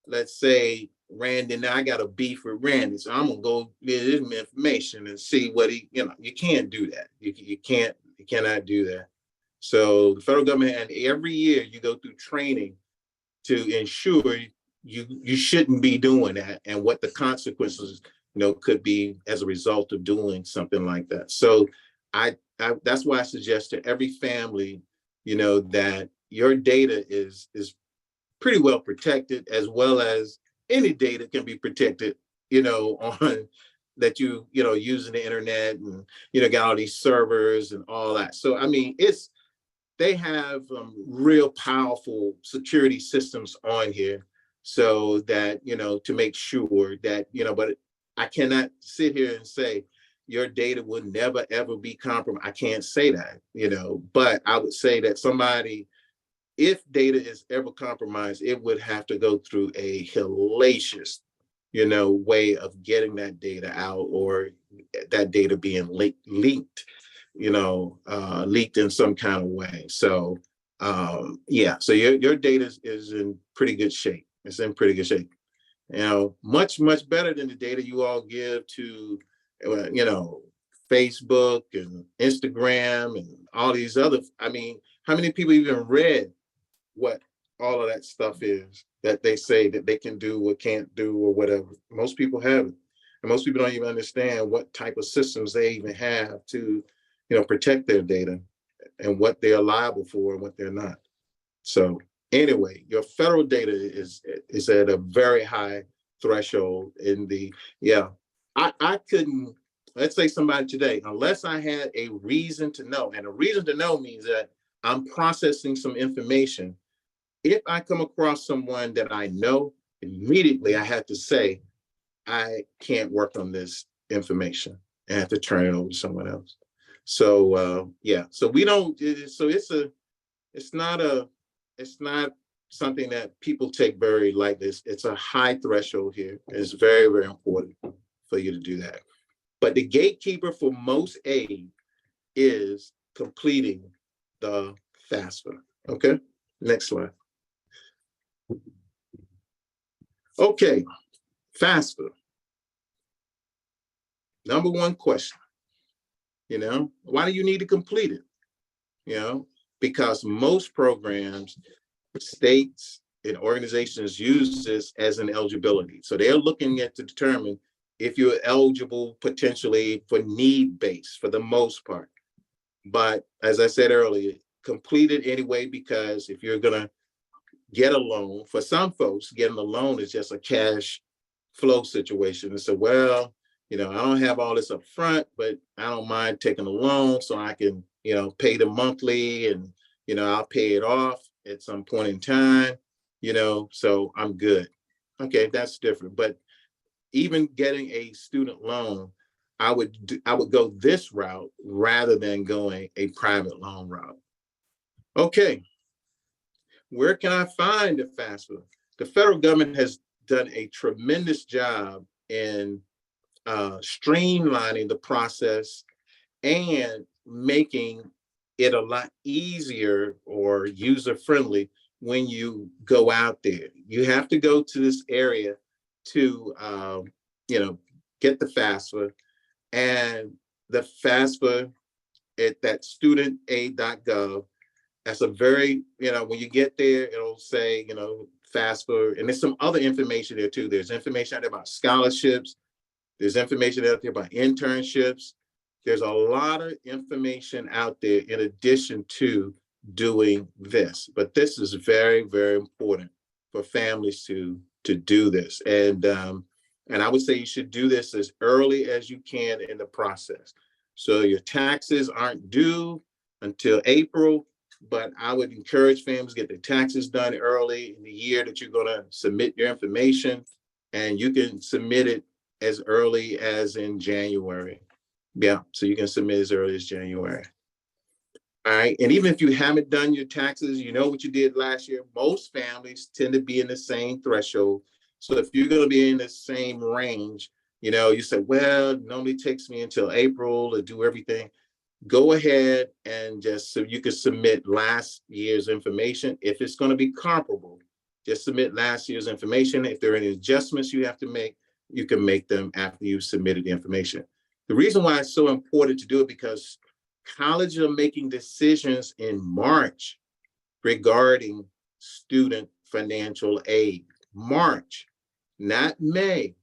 let's say Randy, now I got a beef with Randy, so I'm gonna go get his information and see what you can't do that. You cannot do that. So the federal government, and every year you go through training to ensure you shouldn't be doing that, and what the consequences could be as a result of doing something like that. So I that's why I suggest to every family that your data is pretty well protected, as well as any data can be protected on that using the internet, and got all these servers and all that. So I mean, they have real powerful security systems on here, so that to make sure that but I cannot sit here and say your data will never ever be compromised. I can't say that, but I would say that somebody if data is ever compromised, it would have to go through a hellacious, way of getting that data out, or that data being leaked, leaked in some kind of way. So yeah, so your data is in pretty good shape. It's in pretty good shape. Much, much better than the data you all give to, Facebook and Instagram and all these other, I mean, how many people even read what all of that stuff is that they say that they can do or can't do or whatever? Most people haven't. And most people don't even understand what type of systems they even have to, protect their data and what they're liable for and what they're not. So anyway, your federal data is at a very high threshold in the, yeah. I couldn't, let's say somebody today, unless I had a reason to know, and a reason to know means that I'm processing some information. If I come across someone that I know, immediately I have to say, I can't work on this information. I have to turn it over to someone else. So yeah, so we don't, so it's not something that people take very lightly. It's a high threshold here. It's very, very important for you to do that. But the gatekeeper for most aid is completing the FAFSA. Okay, next slide. Okay, FAFSA. Number one question, why do you need to complete it? Because most programs, states and organizations use this as an eligibility. So they're looking at to determine if you're eligible potentially for need-based for the most part. But as I said earlier, complete it anyway, because if you're gonna get a loan, for some folks, getting a loan is just a cash flow situation. And so, well, I don't have all this up front, but I don't mind taking a loan so I can, pay the monthly, and, I'll pay it off at some point in time, so I'm good. Okay, that's different. But even getting a student loan, I would go this route rather than going a private loan route. Okay, where can I find the FAFSA? The federal government has done a tremendous job in streamlining the process and making it a lot easier or user-friendly when you go out there. You have to go to this area to, get the FAFSA, and the FAFSA at that studentaid.gov. That's a very, when you get there, it'll say, FAFSA, and there's some other information there too. There's information out there about scholarships. There's information out there about internships. There's a lot of information out there in addition to doing this. But this is very, very important for families to do this. And I would say you should do this as early as you can in the process. So your taxes aren't due until April, but I would encourage families to get their taxes done early in the year that you're going to submit your information, and you can submit it as early as in January. Yeah, so you can submit as early as January. All right, and even if you haven't done your taxes, you know what you did last year. Most families tend to be in the same threshold. So if you're going to be in the same range, you said, well, it normally takes me until April to do everything. Go ahead and so you can submit last year's information. If it's going to be comparable, just submit last year's information. If there are any adjustments you have to make, you can make them after you've submitted the information. The reason why it's so important to do it, because colleges are making decisions in March regarding student financial aid. March, not May.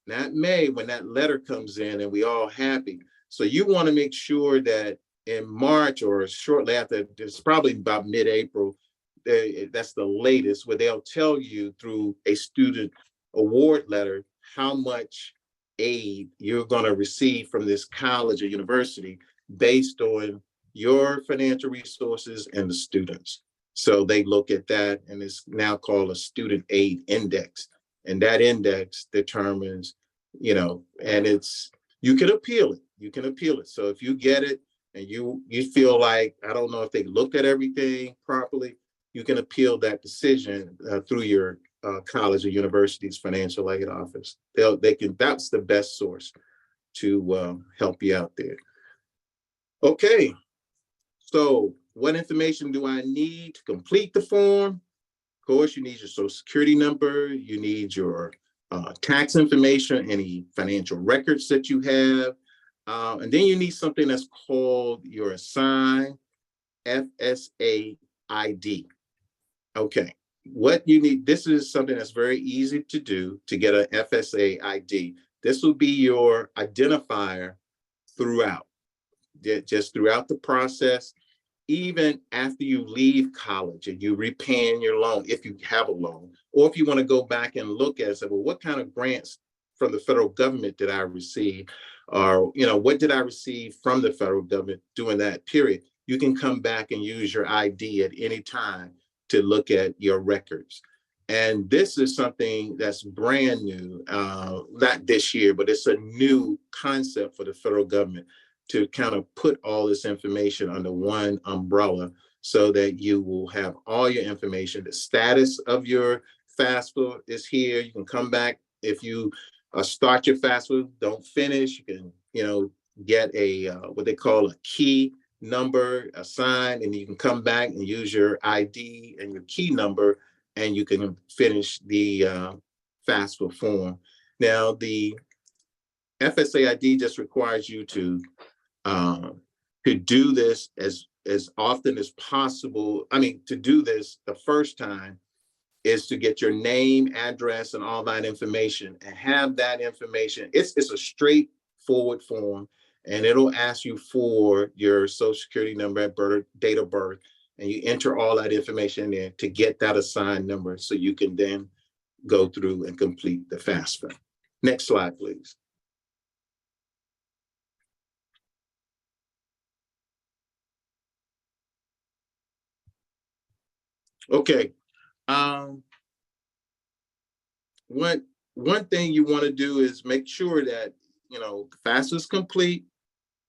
Not May, when that letter comes in and we all happy. So you want to make sure that in March or shortly after, it's probably about mid-April, that's the latest, where they'll tell you through a student award letter how much aid you're going to receive from this college or university based on your financial resources and the students. So they look at that, and it's now called a student aid index. And that index determines, and you can appeal it. You can appeal it. So if you get it and you feel like, I don't know if they looked at everything properly, you can appeal that decision through your college or university's financial aid office. That's the best source to help you out there. Okay, so what information do I need to complete the form? Of course, you need your social security number, you need your tax information, any financial records that you have, and then you need something that's called your assigned FSA ID. Okay, what you need, this is something that's very easy to do to get an FSA ID. This will be your identifier throughout, just throughout the process, even after you leave college and you repaying your loan, if you have a loan, or if you want to go back and look at it, say, well, what kind of grants from the federal government did I receive? Or, what did I receive from the federal government during that period? You can come back and use your ID at any time to look at your records. And this is something that's brand new, not this year, but it's a new concept for the federal government to kind of put all this information under one umbrella so that you will have all your information. The status of your FAFSA is here. You can come back if you start your FAFSA, don't finish. You can, get a what they call a key number assigned, and you can come back and use your ID and your key number, and you can finish the FAFSA form. Now, the FSA ID just requires you to do this as often as possible. I mean, to do this the first time is to get your name, address, and all that information, and have that information. It's a straightforward form, and it'll ask you for your social security number, date of birth, and you enter all that information in to get that assigned number so you can then go through and complete the FAFSA. Next slide, please. Okay. One thing you want to do is make sure that FAFSA is complete,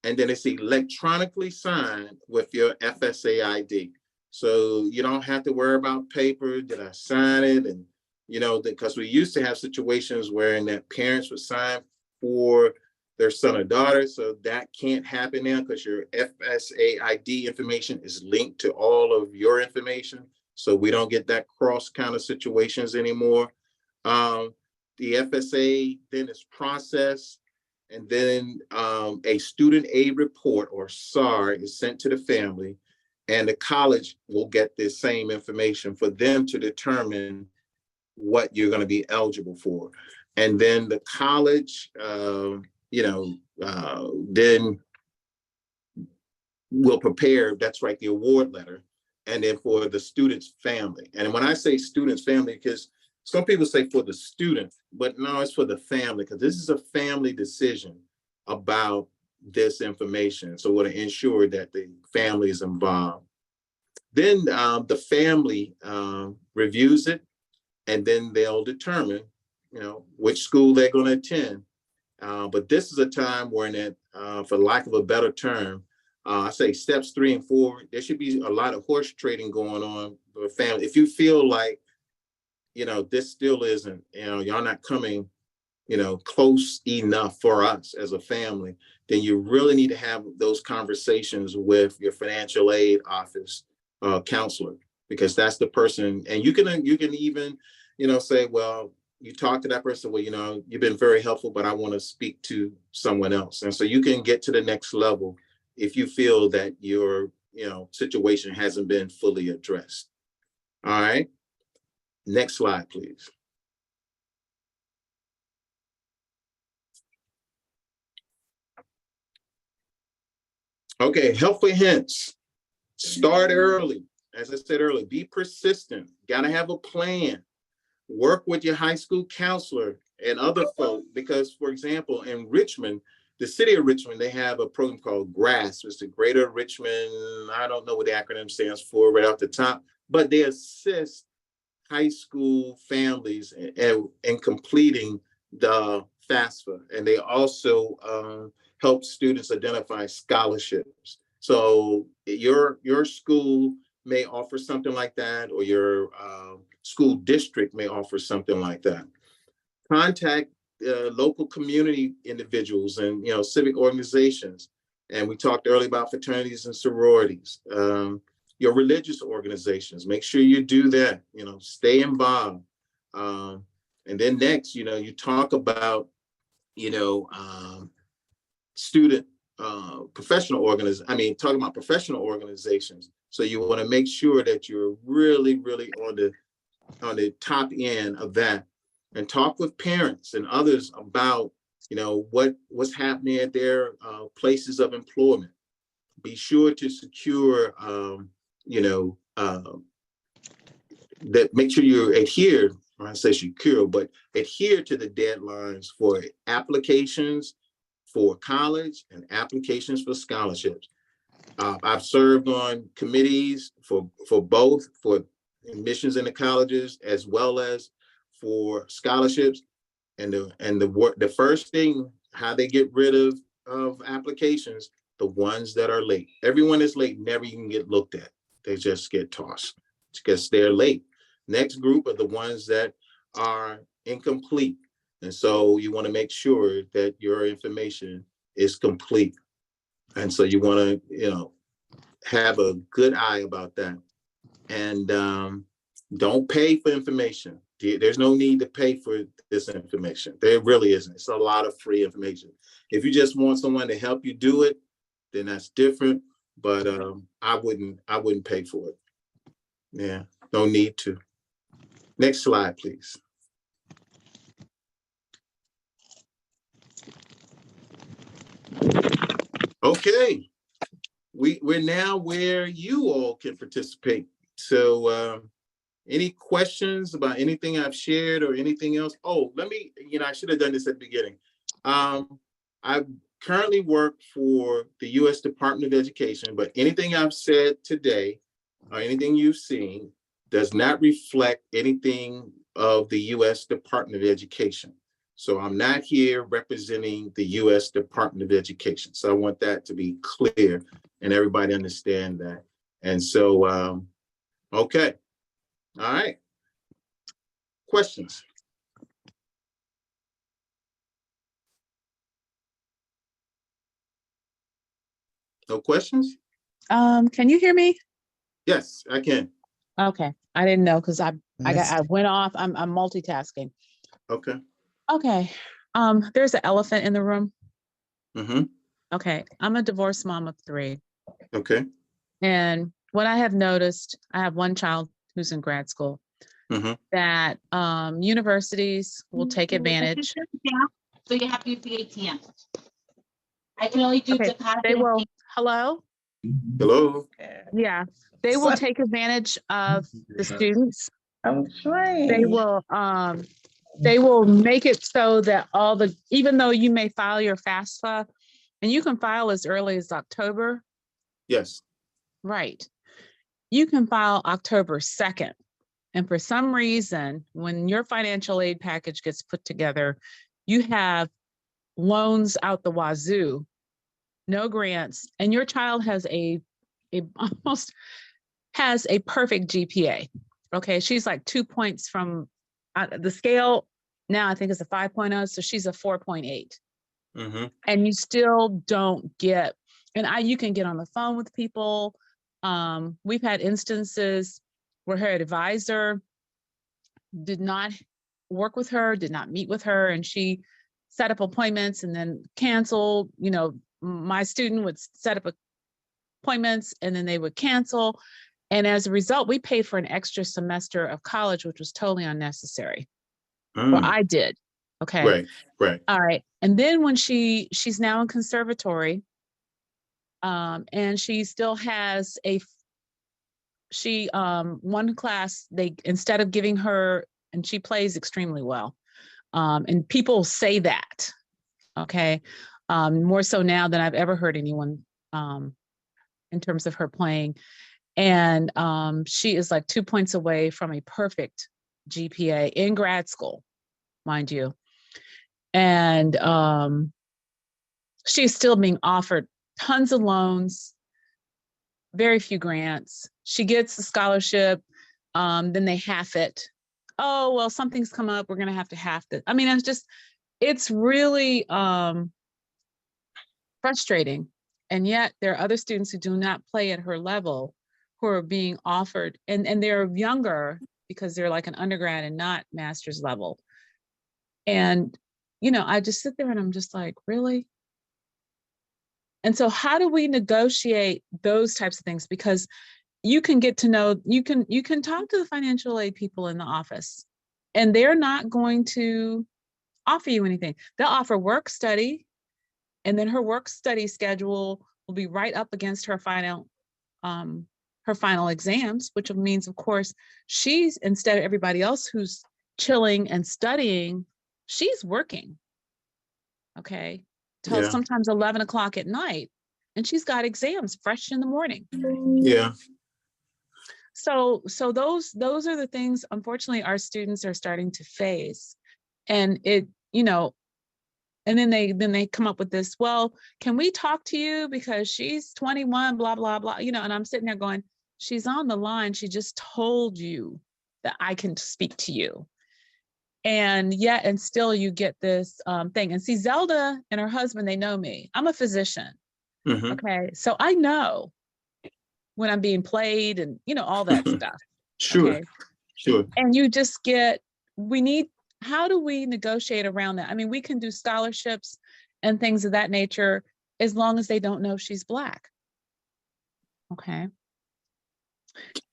and then it's electronically signed with your FSA ID. So you don't have to worry about paper. Did I sign it? And because we used to have situations where that parents would sign for their son or daughter. So that can't happen now because your FSA ID information is linked to all of your information. So we don't get that cross kind of situations anymore. The FSA then is processed, and then a student aid report, or SAR, is sent to the family, and the college will get the same information for them to determine what you're going to be eligible for. And then the college, then will prepare, that's right, the award letter, and then for the student's family. And when I say student's family, because some people say for the student, but no, it's for the family, because this is a family decision about this information. So we're to ensure that the family is involved. Then the family reviews it, and then they'll determine, which school they're going to attend. But this is a time when, for lack of a better term, I say steps 3 and 4, there should be a lot of horse trading going on with family. If you feel like, this still isn't, y'all not coming, close enough for us as a family, then you really need to have those conversations with your financial aid office counselor, because that's the person. And you can even, say, well, you talk to that person, well, you've been very helpful, but I want to speak to someone else. And so you can get to the next level if you feel that your, situation hasn't been fully addressed. All right. Next slide, please. Okay, helpful hints. Start early. As I said earlier, be persistent. Got to have a plan. Work with your high school counselor and other folk, because, for example, in Richmond, the city of Richmond, they have a program called GRASP. It's the Greater Richmond, I don't know what the acronym stands for right off the top, but they assist high school families in completing the FAFSA, and they also help students identify scholarships. So your school may offer something like that, or your school district may offer something like that. Contact local community individuals and civic organizations. And we talked earlier about fraternities and sororities. Your religious organizations, make sure you do that. Stay involved. And then next, you talk about student professional talking about professional organizations. So you want to make sure that you're really, really on the top end of that, and talk with parents and others about what's happening at their places of employment. Be sure to secure that, make sure you adhere, I say secure, but adhere to the deadlines for applications for college and applications for scholarships. I've served on committees for both, for admissions into colleges as well as for scholarships. And the first thing, how they get rid of applications, the ones that are late. Everyone is late never even get looked at. They just get tossed because they're late. Next group are the ones that are incomplete. And so you want to make sure that your information is complete. And so you want to, have a good eye about that. And don't pay for information. There's no need to pay for this information. There really isn't. It's a lot of free information. If you just want someone to help you do it, then that's different. But I wouldn't pay for it. Yeah, no need to. Next slide, please. Okay, we're now where you all can participate. So any questions about anything I've shared or anything else? Oh, let me, I should have done this at the beginning. I currently work for the U.S. Department of Education, but anything I've said today or anything you've seen does not reflect anything of the U.S. Department of Education. So I'm not here representing the U.S. Department of Education. So I want that to be clear and everybody understand that. And so, okay. All right. Questions? No questions? Can you hear me? Yes, I can. Okay, I didn't know because I went off. I'm multitasking. Okay. Okay. There's an elephant in the room. Mm-hmm. Okay, I'm a divorced mom of 3. Okay. And what I have noticed, I have one child who's in grad school, Mm-hmm. that universities will take advantage. So you have to use the ATM. I can only do Okay, deposit. they will, hello? Hello. Yeah, they will take advantage of the students. I'm trying. They will make it so that even though you may file your FAFSA, and you can file as early as October, Yes. right? You can file October 2nd. And for some reason, when your financial aid package gets put together, you have loans out the wazoo, no grants, and your child has almost has a perfect GPA. Okay, she's like 2 points from the scale. Now I think it's a 5.0, so she's a 4.8. Mm-hmm. And you still don't get, and you can get on the phone with people. We've had instances where her advisor did not work with her, did not meet with her, and she set up appointments and then canceled. My student would set up appointments and then they would cancel. And as a result, we paid for an extra semester of college, which was totally unnecessary. Well, I did. Okay. Right. All right. And then when she's now in conservatory, and she still has one class, they, instead of giving her, and she plays extremely well. And people say that, okay. More so now than I've ever heard anyone, in terms of her playing. And she is like 2 points away from a perfect GPA in grad school, mind you. And she's still being offered tons of loans, very few grants. she gets the scholarship, then they half it. Oh, well, something's come up, we're gonna have to half it. I mean, it's really frustrating. And yet there are other students who do not play at her level who are being offered, and they're younger because they're like an undergrad and not master's level. And, I just sit there and I'm just like, really? And so how do we negotiate those types of things? Because you can get to know, you can talk to the financial aid people in the office, and they're not going to offer you anything. They'll offer work study, and then her work study schedule will be right up against her final exams, which means, of course, she's, instead of everybody else who's chilling and studying, she's working, okay, till Yeah. sometimes 11 o'clock at night, and she's got exams fresh in the morning. Yeah. So those are the things, unfortunately, our students are starting to face. And it, and then they come up with this, well, can we talk to you because she's 21, blah, blah, blah, and I'm sitting there going, she's on the line. She just told you that I can speak to you. And yet, and still you get this thing. And see, Zelda and her husband, they know me. I'm a physician. Mhm. Okay. So I know when I'm being played and, all that stuff. Sure. Okay. Sure. And you just how do we negotiate around that? I mean, we can do scholarships and things of that nature as long as they don't know she's Black. Okay.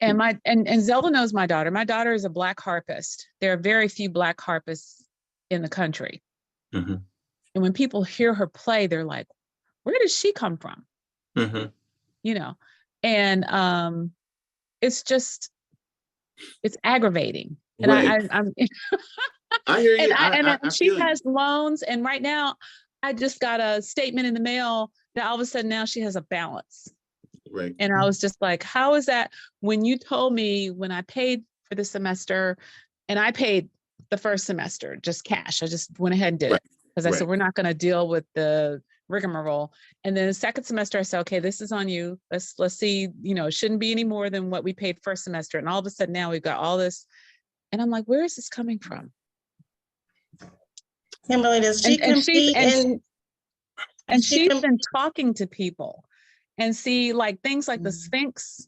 And and Zelda knows my daughter. My daughter is a Black harpist. There are very few Black harpists in the country. Mhm. And when people hear her play, they're like, where does she come from? Mhm. And it's aggravating. And Right. I'm I hear you. and I she feel you. has loans, and right now I just got a statement in the mail that all of a sudden now she has a balance. Right. And I was just like, how is that? When you told me, when I paid for the semester, and I paid the first semester just cash, I just went ahead and did it because I said, we're not going to deal with the rigmarole. And then the second semester I said, okay, this is on you. Let's see, it shouldn't be any more than what we paid first semester. And all of a sudden now we've got all this. And I'm like, where is this coming from? Kimberly, does she compete and she's been talking to people and see, like, things like the Sphinx,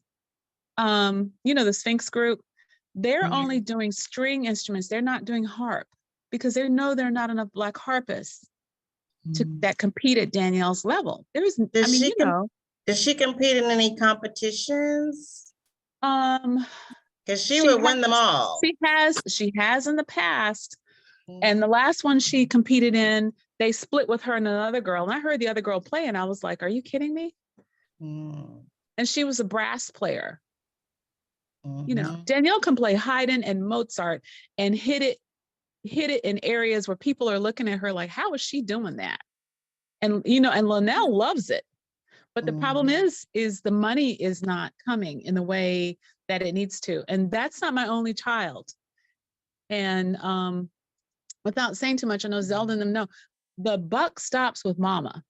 the Sphinx group, they're only doing string instruments. They're not doing harp because they know there are not enough Black harpists that compete at Danielle's level. Does she compete in any competitions? Because she would win them all. She has in the past. And the last one she competed in, they split with her and another girl. And I heard the other girl play, and I was like, are you kidding me? And she was a brass player. Danielle can play Haydn and Mozart and hit it in areas where people are looking at her like, how is she doing that? And, and Linnell loves it. But the problem is the money is not coming in the way that it needs to. And that's not my only child. And, without saying too much, I know Zelda and them know, the buck stops with mama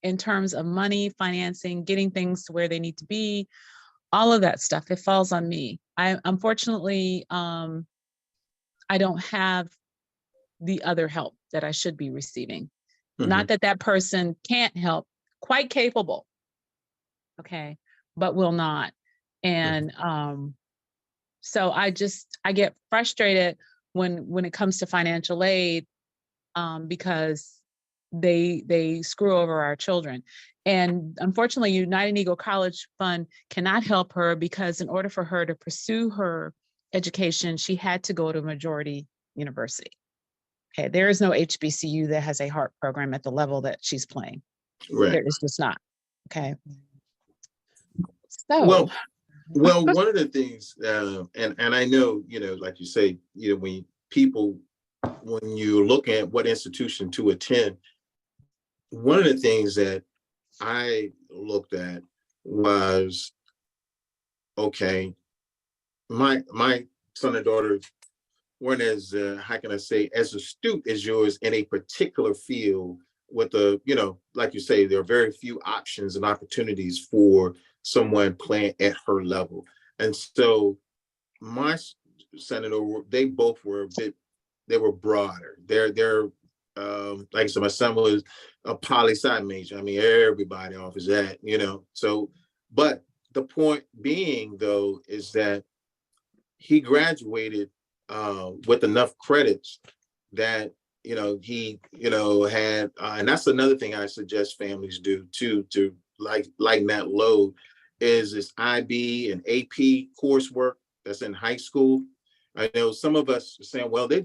in terms of money, financing, getting things to where they need to be, all of that stuff. It falls on me. Unfortunately, I don't have the other help that I should be receiving. Not that person can't help, quite capable, okay, but will not. And so I get frustrated when it comes to financial aid, because they screw over our children. And unfortunately, United Negro College Fund cannot help her because in order for her to pursue her education, she had to go to a majority university. Okay, there is no HBCU that has a harp program at the level that she's playing. Right. There is just not. Okay. So well, one of the things, and I know, like you say, when you're looking at what institution to attend, one of the things that I looked at was, okay, my son and daughter weren't as, how can I say, as astute as yours in a particular field with like you say, there are very few options and opportunities for someone playing at her level. And so my senator, they both were a bit, they were broader. They're like I said, my son was a poli-sci major. I mean, everybody offers that, you know. So, but the point being though, is that he graduated with enough credits that, you know, he, you know, had, and that's another thing I suggest families do too, to lighten that load, is this IB and AP coursework that's in high school. I know some of us are saying, well, they're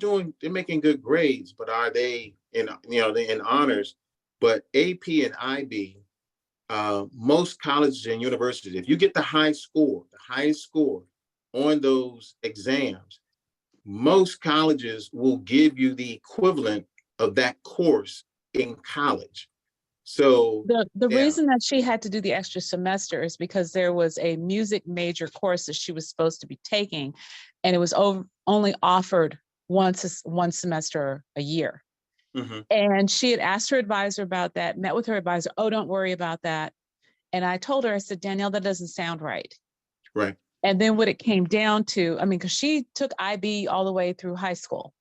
making good grades, but are they in, you know, they in honors? But AP and IB, most colleges and universities, if you get the highest score on those exams, most colleges will give you the equivalent of that course in college. So The yeah, reason that she had to do the extra semester is because there was a music major course that she was supposed to be taking, and it was only offered one semester a year. mhm, And she had asked her advisor about that, met with her advisor. Oh, don't worry about that. And I told her, I said, Danielle, that doesn't sound right. right, And then what it came down to, I mean, because she took IB all the way through high school.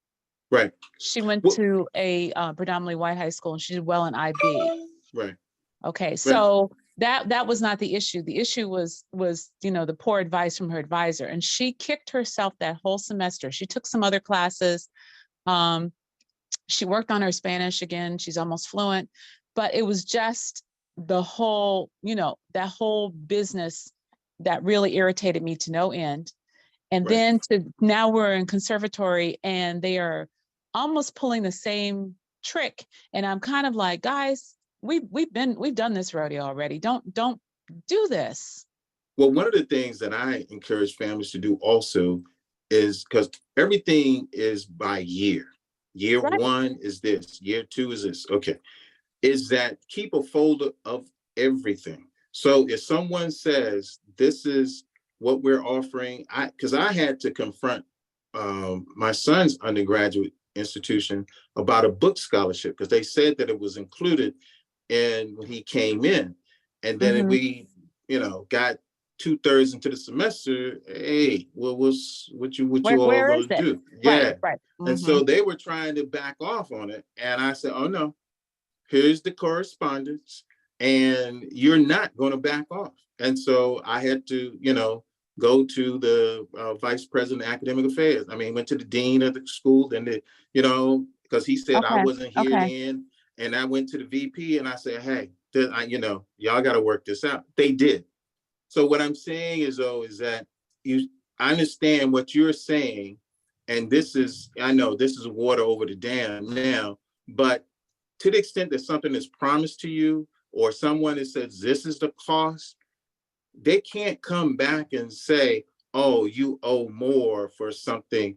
right. She went Well, to a predominantly white high school, and she did well in IB. right, Okay, right, so that was not the issue. The issue was you know, the poor advice from her advisor, and she kicked herself that whole semester. She took some other classes. She worked on her Spanish again. She's almost fluent, but it was just the whole, you know, that whole business that really irritated me to no end. And right. then now we're in conservatory and they are almost pulling the same trick. And I'm kind of like, guys, we've done this rodeo already. Don't do this. Well, one of the things that I encourage families to do also is, because everything is by year. Year Right. one is this, year two is this. Okay. Is that keep a folder of everything. So if someone says this is what we're offering, because I had to confront my son's undergraduate institution about a book scholarship, because they said that it was included in when he came in. And then Mhm. we, you know, got 2/3 into the semester. Hey, well, what you all Where is gonna it? do? Right, Yeah. right. And Mhm. so they were trying to back off on it. And I said, oh no, here's the correspondence, and you're not going to back off. And so I had to, you know, go to the vice president of academic affairs. I mean, went to the dean of the school, and the, you know, because he said I Okay. wasn't here Okay. then, and I went to the VP and I said, hey, you know, y'all got to work this out. They did. So what I'm saying is, though, is that I understand what you're saying, and this is, I know this is water over the dam now, but to the extent that something is promised to you, or someone that says this is the cost, they can't come back and say, oh, you owe more for something.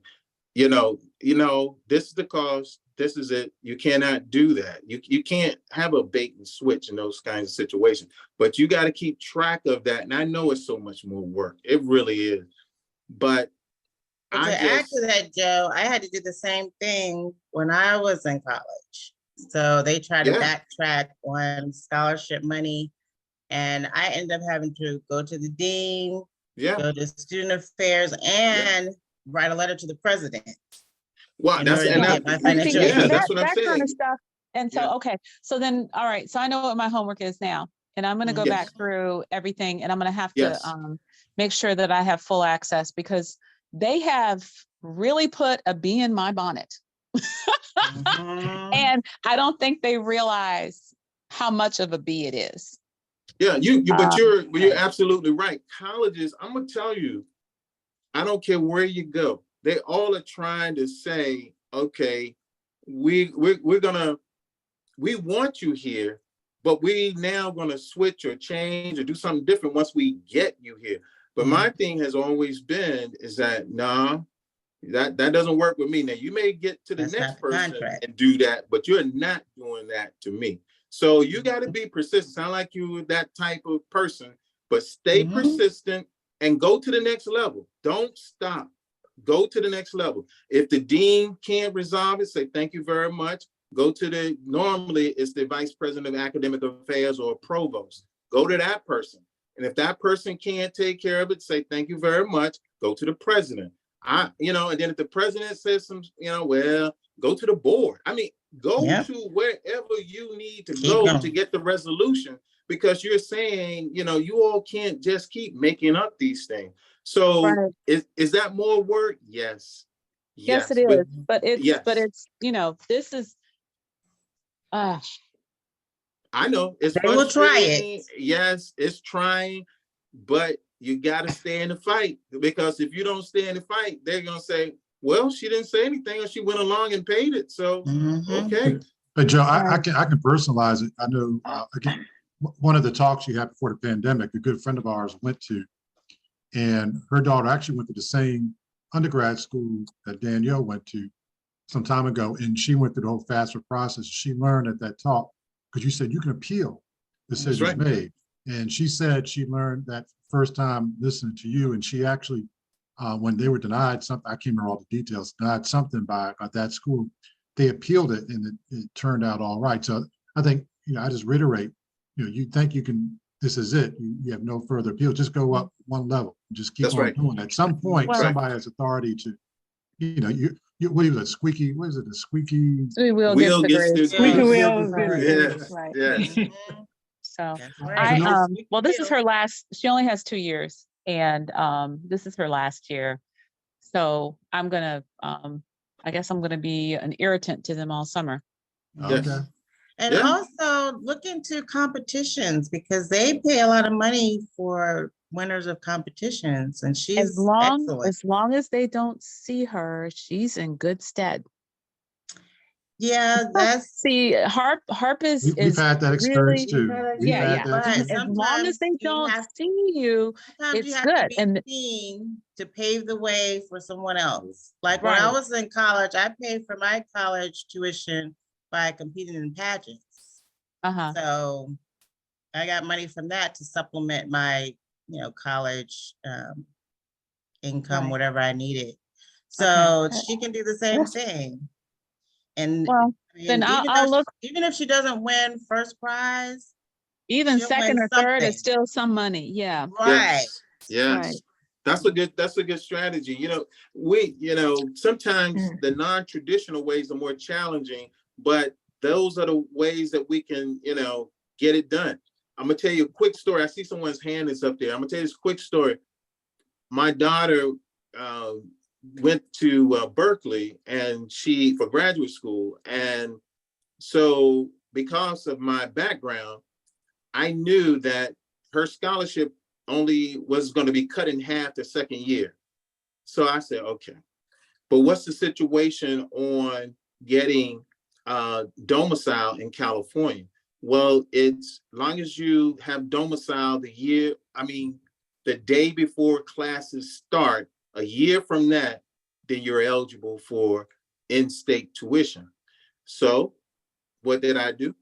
This is the cost, this is it. You cannot do that. You can't have a bait and switch in those kinds of situations, but you got to keep track of that. And I know it's so much more work. It really is. But And to add to that, Joe, I had to do the same thing when I was in college. So they tried to backtrack on scholarship money, and I ended up having to go to the dean, go to student affairs, and write a letter to the president. Well, that's what I'm that saying. kind of stuff. And so, okay, so then, all right, so I know what my homework is now, and I'm going to go back through everything, and I'm going to have to make sure that I have full access, because they have really put a bee in my bonnet. And I don't think they realize how much of a bee it is. Yeah, but you're absolutely right. Colleges, I'm gonna tell you, I don't care where you go, they all are trying to say, okay, we want you here, but we now gonna switch or change or do something different once we get you here. But my thing has always been is that that doesn't work with me. Now you may get to the next person and do that, but you're not doing that to me. So you got to be persistent. Sound like you were that type of person, but stay persistent and go to the next level. Don't stop. Go to the next level. If the dean can't resolve it, say thank you very much. Go to normally it's the vice president of academic affairs or provost. Go to that person. And if that person can't take care of it, say, thank you very much, go to the president. And then if the president says some, well, go to the board. I mean, go Yep. to wherever you need to Keep go going. to get the resolution, because you're saying, you all can't just keep making up these things. So Right. is that more work? Yes. Yes, it but is. But yes. it's, this is, I know it's They will try it. frustrating. Yes, it's trying, but you got to stay in the fight, because if you don't stay in the fight, they're going to say, well, she didn't say anything or she went along and paid it. So, Mhm. okay. But Joe, I Right. can personalize it. I know, again, one of the talks you had before the pandemic, a good friend of ours went to, and her daughter actually went to the same undergrad school that Danielle went to some time ago, and she went through the whole FAFSA process. She learned at that talk, because you said you can appeal decisions right. made. And she said she learned that first time listening to you, and she actually, when they were denied something, I can't remember all the details, denied something by that school, they appealed it, and it turned out all right. So I think, I just reiterate, you think you can, this is it, you have no further appeal, just go up one level, just keep That's on right. doing it. At some point, Well- somebody has authority to, what is it, squeaky, what is it, a squeaky? we will Wheel get the gets grease. the Squeaky grease. wheel Yes, Right. yes. Mhm. So That's right. well, this is her last, she only has 2 years, and this is her last year. So I'm gonna, I guess I'm gonna be an irritant to them all summer. Yes. Okay. And Yeah. also look into competitions, because they pay a lot of money for winners of competitions, and As she's long excellent. as they don't see her, she's in good stead. Yeah, that's See, harp is We've had that experience really, too. We've yeah, had yeah. that but experience. As long as sometimes they you don't have see you, sometimes you it's have to good. be And seen to pave the way for someone else. Like when Right. I was in college, I paid for my college tuition by competing in pageants. uh-huh. So I got money from that to supplement my, college income, Right. whatever I needed. So she can do the same thing. And Well, I mean, then I'll look, even if she doesn't win first prize, even she'll second win or third is something. still some money. Yeah. Right. Yes. Right. That's a good strategy. Sometimes the non-traditional ways are more challenging, but those are the ways that we can, get it done. I'm gonna tell you a quick story. I see someone's hand is up there. I'm gonna tell you this quick story. My daughter went to Berkeley for graduate school. And so because of my background, I knew that her scholarship only was going to be cut in half the second year. So I said, okay, but what's the situation on getting domicile in California? Well, it's long as you have domicile the day before classes start, a year from that, then you're eligible for in-state tuition. So what did I do?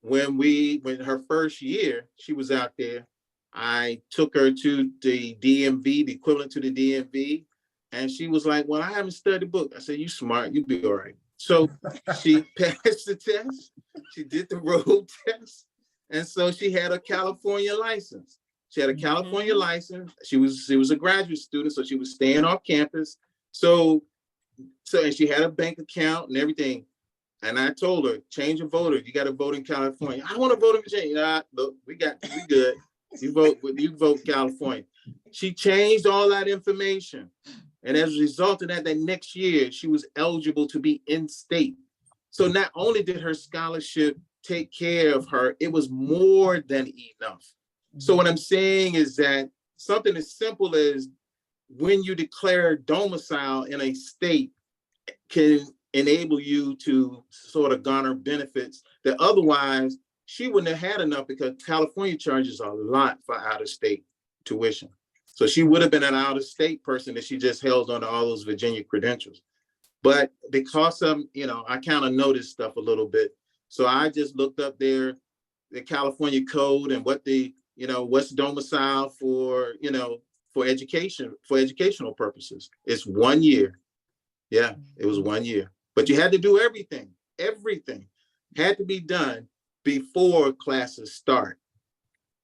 When her first year, she was out there, I took her to the DMV, the equivalent to the DMV, and she was like, well, I haven't studied the book. I said, you smart, you'll be all right. So she passed the test, she did the road test, and so she had a California license. She had a California license. She was a graduate student, so she was staying off campus. So and she had a bank account and everything. And I told her, change your voter. You got to vote in California. I want to vote in Virginia. Look, we good. You vote California. She changed all that information. And as a result of that next year, she was eligible to be in state. So not only did her scholarship take care of her, it was more than enough. So what I'm saying is that something as simple as when you declare domicile in a state can enable you to sort of garner benefits that otherwise she wouldn't have had enough, because California charges a lot for out-of-state tuition. So she would have been an out-of-state person if she just held on to all those Virginia credentials. But because of, I kind of know this stuff a little bit. So I just looked up the California code and what's domicile for educational purposes. It's 1 year. Yeah, it was 1 year. But you had to do everything had to be done before classes start.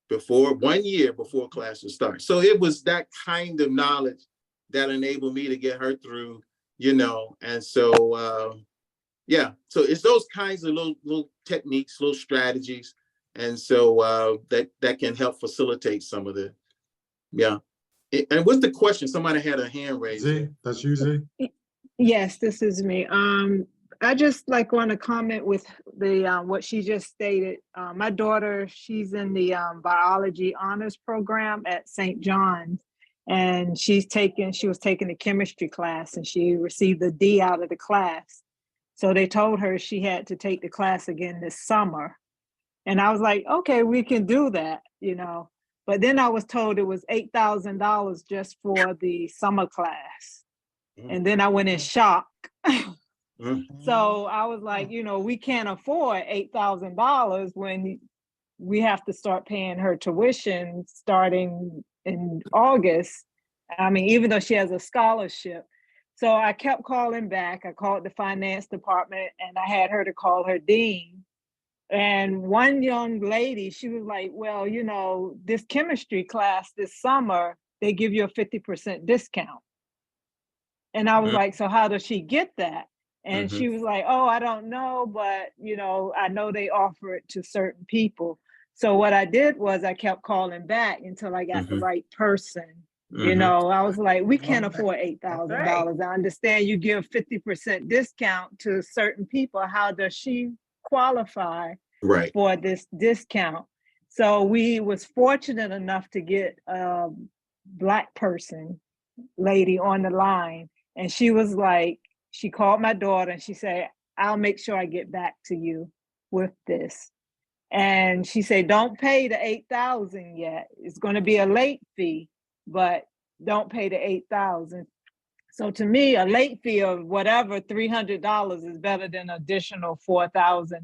before 1 year before classes start. So it was that kind of knowledge that enabled me to get her through, you know, and so yeah, so it's those kinds of little techniques, little strategies, and so that can help facilitate some of the, yeah. And what's the question? Somebody had a hand raised. Z, that's you, Z? Yes, this is me. I just like want to comment with the what she just stated. My daughter, she's in the biology honors program at St. John's, and she was taking a chemistry class, and she received a D out of the class. So they told her she had to take the class again this summer. And I was like, okay, we can do that, you know. But then I was told it was $8,000 just for the summer class. And then I went in shock. So I was like, you know, we can't afford $8,000 when we have to start paying her tuition starting in August. I mean, even though she has a scholarship. So I kept calling back. I called the finance department and I had her to call her dean. And one young lady, she was like, well, you know, this chemistry class this summer, they give you a 50% discount. And I was like, so how does she get that? And she was like, oh, I don't know, but, you know, I know they offer it to certain people. So what I did was I kept calling back until I got the right person. You know, I was like, we can't afford $8,000. I understand you give 50% discount to certain people. How does she qualify for this discount? So we was fortunate enough to get a Black person lady on the line. And she was like, she called my daughter and she said, I'll make sure I get back to you with this. And she said, don't pay the $8,000 yet. It's going to be a late fee, but don't pay the $8,000. So to me, a late fee of whatever, $300 is better than additional $4,000.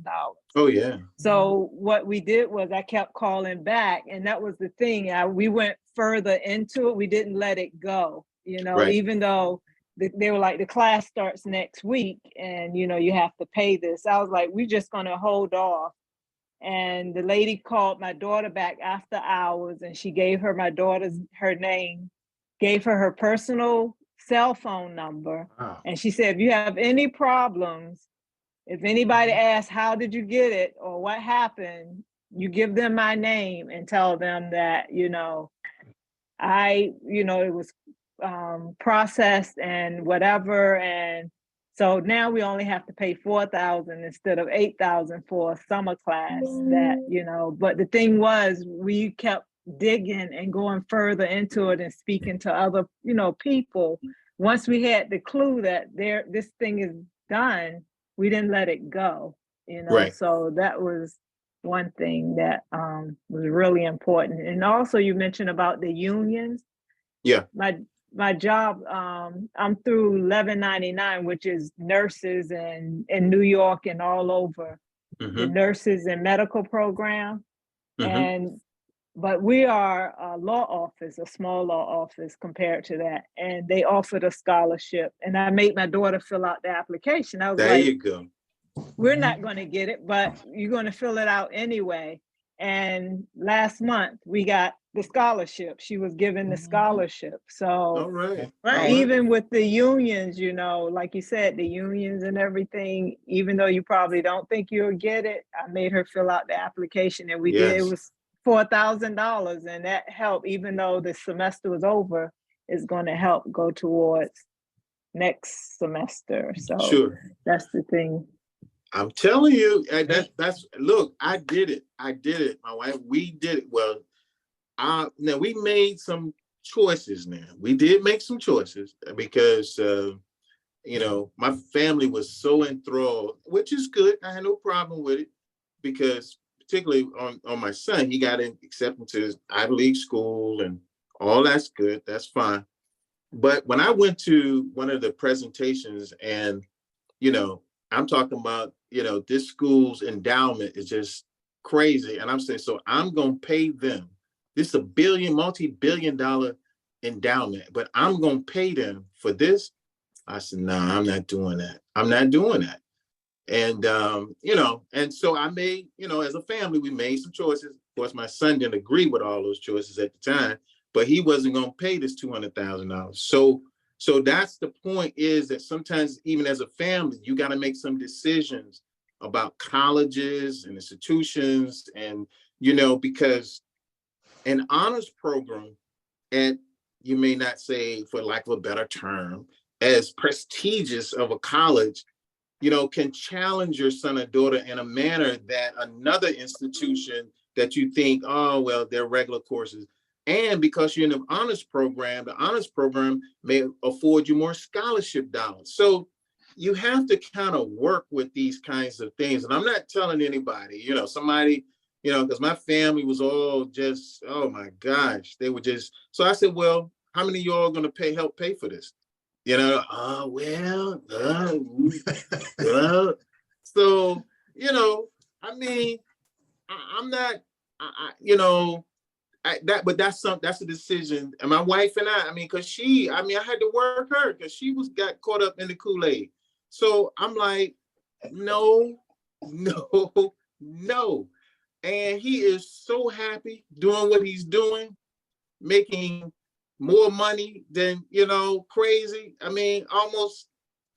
Oh yeah. So what we did was I kept calling back, and that was the thing. We went further into it. We didn't let it go, you know, even though they were like, the class starts next week and, you know, you have to pay this. I was like, we're just going to hold off. And the lady called my daughter back after hours and she gave her her name, gave her her personal cell phone number. Wow. And she said, if you have any problems, if anybody asks, how did you get it or what happened, you give them my name and tell them that, you know, it was processed and whatever. And so now we only have to pay $4,000 instead of $8,000 for a summer class that, you know, but the thing was we kept digging and going further into it and speaking to other, you know, people. Once we had the clue that this thing is done, we didn't let it go, you know. So that was one thing that was really important. And also you mentioned about the unions. Yeah. My job, I'm through 1199, which is nurses in New York and all over, the nurses and medical program. But we are a law office, a small law office compared to that. And they offered a scholarship. And I made my daughter fill out the application. I was there like, you go. We're not going to get it, but you're going to fill it out anyway. And last month we got the scholarship. She was given the scholarship. So All right. even with the unions, you know, like you said, the unions and everything, even though you probably don't think you'll get it, I made her fill out the application and we did. It was $4,000 and that helped, even though the semester was over, is going to help go towards next semester. So that's the thing. I'm telling you, that's look, I did it. My wife, we did it. Well, now we made some choices now. We did make some choices because, you know, my family was so enthralled, which is good. I had no problem with it because particularly on my son, he got accepted to his Ivy League school and all that's good. That's fine. But when I went to one of the presentations and, you know, I'm talking about, you know, this school's endowment is just crazy. And I'm saying, so I'm going to pay them. This is a multi-billion-dollar endowment, but I'm going to pay them for this. I said, no, I'm not doing that. I'm not doing that. And, you know, and so I made, you know, as a family, we made some choices. Of course, my son didn't agree with all those choices at the time, but he wasn't going to pay this $200,000. So that's the point, is that sometimes even as a family, you got to make some decisions about colleges and institutions, and, you know, because an honors program, and you may not say, for lack of a better term, as prestigious of a college, you know, can challenge your son or daughter in a manner that another institution that you think, oh, well, they're regular courses. And because you're in the honors program, the honors program may afford you more scholarship dollars. So you have to kind of work with these kinds of things. And I'm not telling anybody, you know, somebody, you know, because my family was all just, oh my gosh, they were just, so I said, well, how many of y'all are going to help pay for this? You know, so, you know, I mean, I'm not, you know, but that's a decision. And my wife and I mean, cause I had to work her because she got caught up in the Kool-Aid. So I'm like, no. And he is so happy doing what he's doing, making more money than, you know, crazy. I mean, almost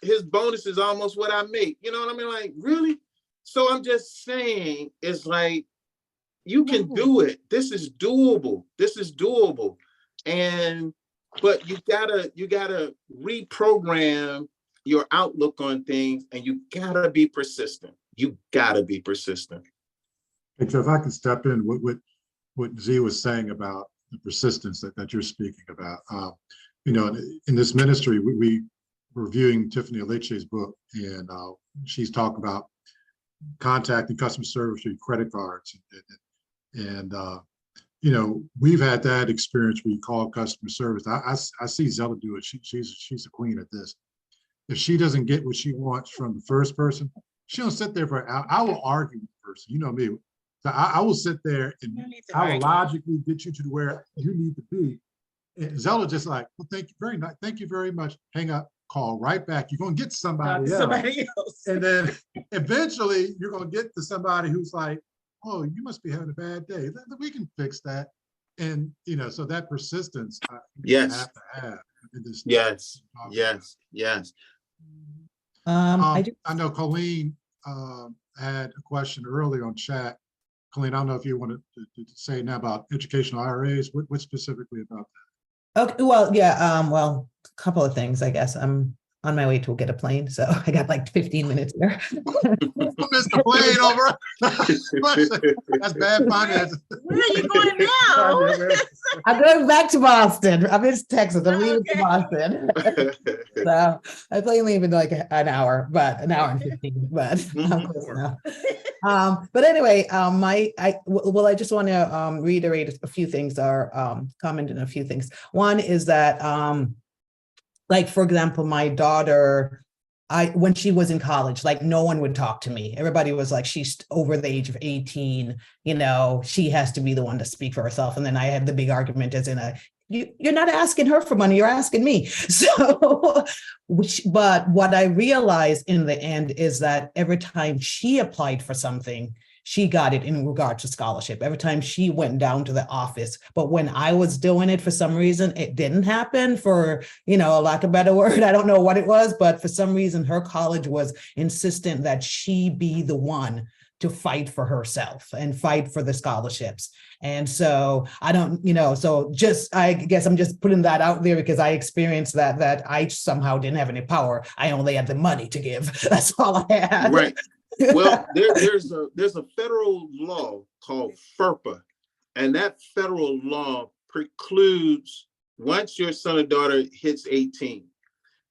his bonus is almost what I make. You know what I mean? Like, really? So I'm just saying, it's like, you can do it. This is doable. But you gotta reprogram your outlook on things, and you gotta be persistent. And so if I can step in, what Z was saying about the persistence that you're speaking about, you know, in this ministry, we were reviewing Tiffany Aleche's book, and she's talking about contacting customer service through credit cards, and you know, we've had that experience where you call customer service. I see Zella do it. She's a queen at this. If she doesn't get what she wants from the first person, she don't sit there for an hour. I will argue with the person. You know me. So I will sit there and I will logically get you to where you need to be. And Zella just like, well, thank you very much. Hang up, call right back. You're gonna get somebody else. And then eventually you're gonna get to somebody who's like, oh, you must be having a bad day. We can fix that. And you know, so that persistence you have to have. Yes. I know Colleen had a question earlier on chat. Colleen, I don't know if you wanted to say now about educational IRAs. What specifically about that? Okay, well, yeah, well, a couple of things, I guess. I'm on my way to get a plane, so I got like 15 minutes there. Missed the plane over. That's bad finance. Where are you going now? I'm going back to Boston. I'm in Texas. I'm leaving to Boston. So I plane leaving like an hour and 15, but I'm close enough. But anyway, I just want to reiterate a few things, or comment on a few things. One is that like, for example, my daughter, when she was in college, like no one would talk to me. Everybody was like, she's over the age of 18, you know, she has to be the one to speak for herself. And then I had the big argument as in you're not asking her for money, you're asking me. So, but what I realized in the end is that every time she applied for something, she got it in regard to scholarship. Every time she went down to the office, but when I was doing it, for some reason, it didn't happen, for, you know, lack of a better word. I don't know what it was, but for some reason, her college was insistent that she be the one to fight for herself and fight for the scholarships. And so I don't, you know, so I guess I'm just putting that out there because I experienced that I somehow didn't have any power. I only had the money to give. That's all I had. Right. Well, there's a federal law called FERPA, and that federal law precludes, once your son or daughter hits 18,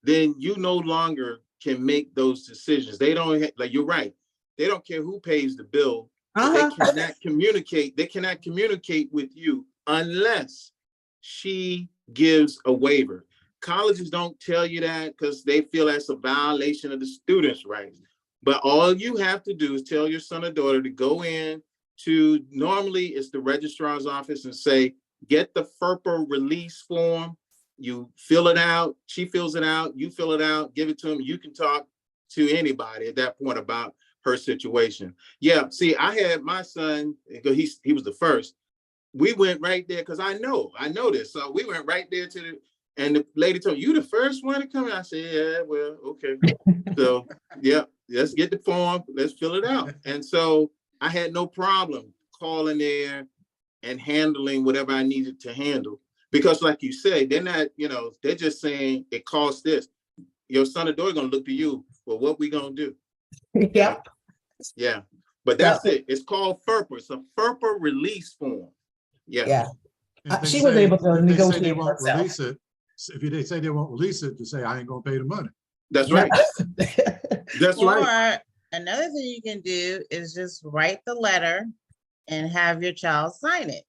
then you no longer can make those decisions. They don't, like, you're right. They don't care who pays the bill. They cannot communicate. They cannot communicate with you unless she gives a waiver. Colleges don't tell you that because they feel that's a violation of the student's rights. But all you have to do is tell your son or daughter to go in to, normally it's the registrar's office, and say, get the FERPA release form. You fill it out. She fills it out. You fill it out. Give it to him. You can talk to anybody at that point about her situation. Yeah, see, I had my son, because he was the first. We went right there because I know this. So we went right there to the, and the lady told me, you the first one to come in. I said, yeah, well, okay. So yeah, let's get the form, let's fill it out. And so I had no problem calling there and handling whatever I needed to handle. Because like you say, they're not, they're just saying it costs this. Your son or daughter gonna look to you, well, what we gonna do? Yep. Yeah, but that's it. It's called FERPA. It's a FERPA release form. Yeah. Yeah. If they She was say- able to if they say they negotiate won't herself. release it, if they say they won't release it, to say, I ain't gonna pay the money. That's right. That's Or right. another thing you can do is just write the letter and have your child sign it.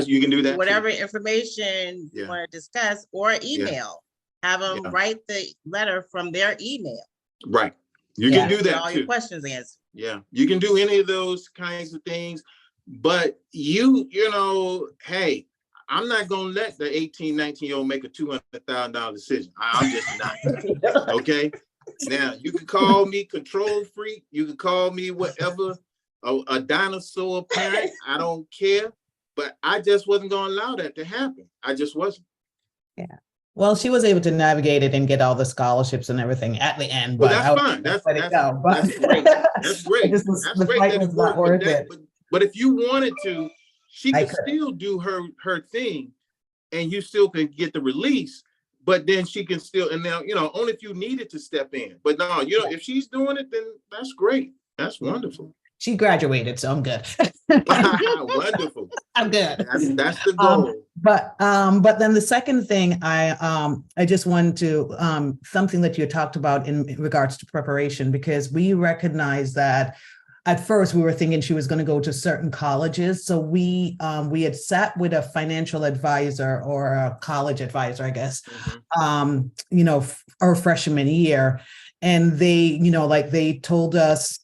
You can do that. Whatever Too. information you Yeah. want to discuss, or email. Have them Yeah. write the letter from their email. Right. You Yeah. can do Get that all your too. questions answered. Yeah, you can do any of those kinds of things, but hey, I'm not gonna let the 18, 19-year-old make a $200,000 decision. I'm just not. Okay. Now you can call me control freak. You can call me whatever, a dinosaur parent. I don't care, but I just wasn't gonna allow that to happen. I just wasn't. Yeah. Well, she was able to navigate it and get all the scholarships and everything at the end. Well, but that's fine. That's let it go. But that's great. That's great. this was, That's the great fight that it was not worked. worth it. But if you wanted to, she I could could. still do her thing, and you still can get the release. But then she can still, and now only if you needed to step in. But no, if she's doing it, then that's great. That's wonderful. She graduated, so I'm good. Wonderful. I'm good. That's the goal. But then the second thing I just wanted to something that you talked about in regards to preparation, because we recognize that at first we were thinking she was going to go to certain colleges. So we had sat with a financial advisor or a college advisor, I guess, our freshman year. And they, they told us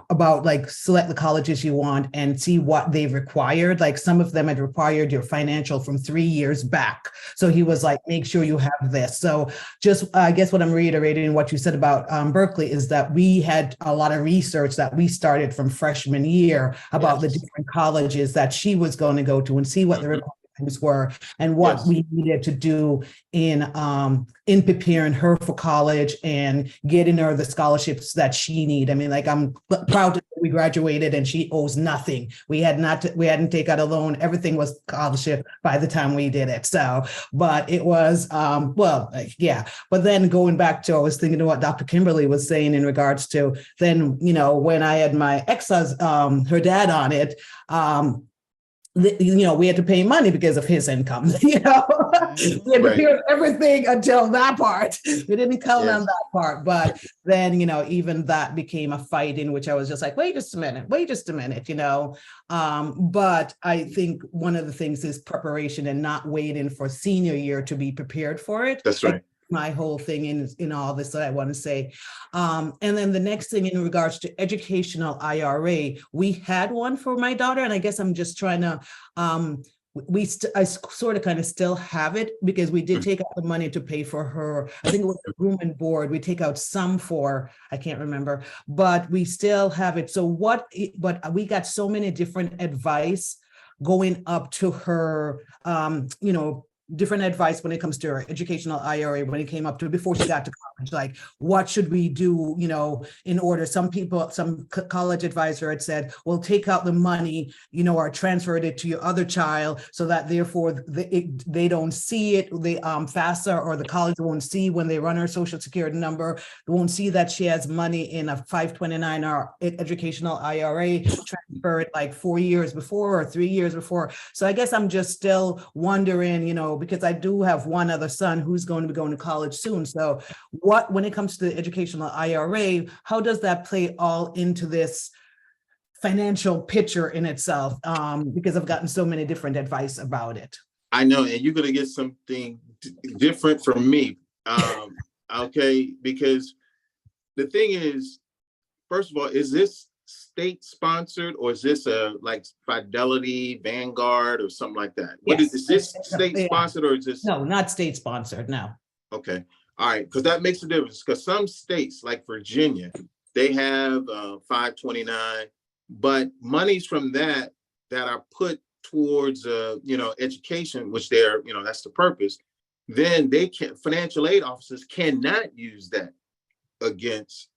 about select the colleges you want and see what they required. Like some of them had required your financial from 3 years back. So he was like, make sure you have this. So just, I guess what I'm reiterating what you said about Berkeley is that we had a lot of research that we started from freshman year about the different colleges that she was going to go to and see what the requirements were and what we needed to do in preparing her for college and getting her the scholarships that she need. I mean, I'm proud to say we graduated and she owes nothing. We hadn't taken out a loan. Everything was scholarship by the time we did it. So, but it was, But then going back to, I was thinking of what Dr. Kimberly was saying in regards to then, when I had my ex's, her dad on it, we had to pay money because of his income. We had to pay everything until that part. We didn't count on that part, but then even that became a fight in which I was just like, wait just a minute. But I think one of the things is preparation and not waiting for senior year to be prepared for it. That's right. My whole thing in all this that I want to say. And then the next thing in regards to educational IRA, we had one for my daughter, and I guess I'm just trying to, I sort of kind of still have it because we did take out the money to pay for her. I think it was the room and board. We take out some for, I can't remember, but we still have it. So but we got so many different advice going up to her, different advice when it comes to her educational IRA when it came up to before she got to college, like what should we do, in order. Some college advisor had said, well, take out the money, or transfer it to your other child so that therefore they don't see it, FAFSA or the college won't see when they run her social security number, they won't see that she has money in a 529 or educational IRA, transfer it like 4 years before or 3 years before. So I guess I'm just still wondering, because I do have one other son who's going to be going to college soon. So when it comes to the educational IRA, how does that play all into this financial picture in itself? Because I've gotten so many different advice about it. I know, and you're going to get something different from me. Okay, because the thing is, first of all, is this state sponsored or is this like Fidelity, Vanguard or something like that? Is this state sponsored or is this? No, not state sponsored, no. Okay, all right, because that makes a difference, because some states like Virginia, they have 529, but monies from that are put towards education, which they're, that's the purpose. Then financial aid officers cannot use that against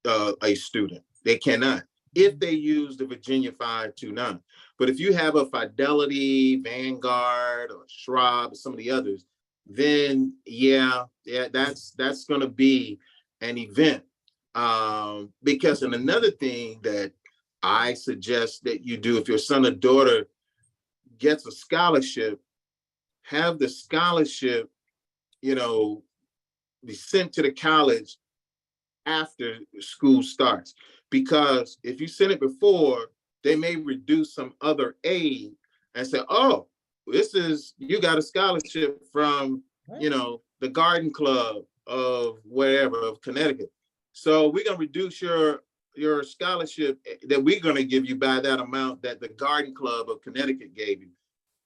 a student. They cannot, if they use the Virginia 529. But if you have a Fidelity, Vanguard, or Schwab, or some of the others, then that's going to be an event. Because, and another thing that I suggest that you do, if your son or daughter gets a scholarship, have the scholarship, be sent to the college after school starts. Because if you send it before, they may reduce some other aid and say, oh, you got a scholarship from, the Garden Club of wherever, of Connecticut. So we're going to reduce your scholarship that we're going to give you by that amount that the Garden Club of Connecticut gave you.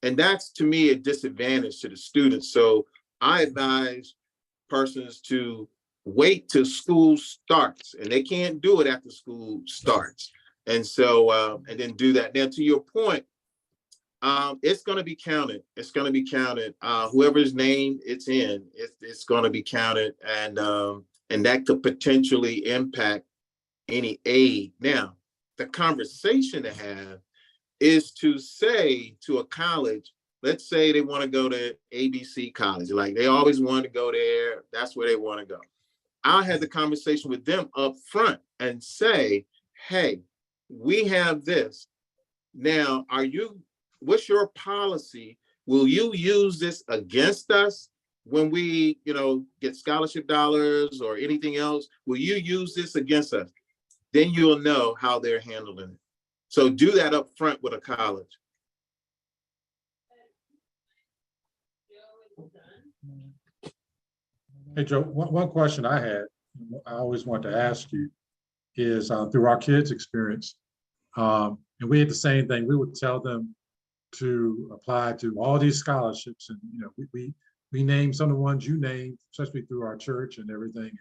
And that's, to me, a disadvantage to the students. So I advise persons to wait till school starts, and they can't do it after school starts. And so, and then do that. Now, to your point, it's going to be counted. It's going to be counted. Whoever's name it's in, it's going to be counted, and that could potentially impact any aid. Now, the conversation to have is to say to a college, let's say they want to go to ABC College, like they always want to go there. That's where they want to go. I'll have the conversation with them up front and say, hey, we have this. Now, what's your policy? Will you use this against us when we, get scholarship dollars or anything else? Will you use this against us? Then you'll know how they're handling it. So do that up front with a college. Hey, Joe, one question I had, I always want to ask you is through our kids' experience, and we had the same thing. We would tell them to apply to all these scholarships, and we named some of the ones you named, especially through our church and everything.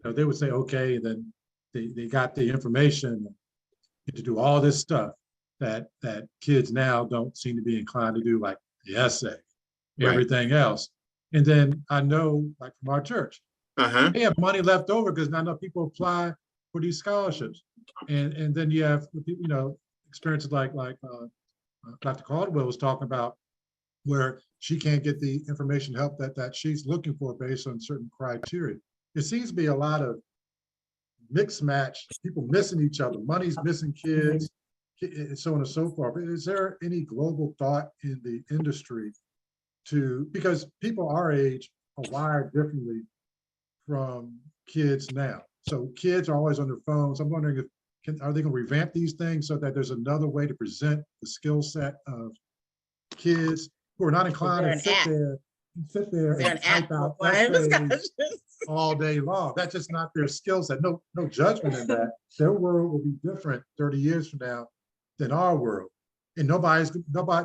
They would say okay, and then they got the information to do all this stuff that kids now don't seem to be inclined to do, like the essay, everything else. And then I know, like from our church, they have money left over because not enough people apply for these scholarships. And then you have, experiences like Dr. Caldwell was talking about, where she can't get the information help that she's looking for based on certain criteria. It seems to be a lot of mixed match, people missing each other, money's missing kids, and so on and so forth. But is there any global thought in the industry because people our age are wired differently from kids now? So kids are always on their phones. I'm wondering are they going to revamp these things so that there's another way to present the skill set of kids who are not inclined to sit there and type out essays all day long? That's just not their skill set. No judgment in that. Their world will be different 30 years from now than our world. And nobody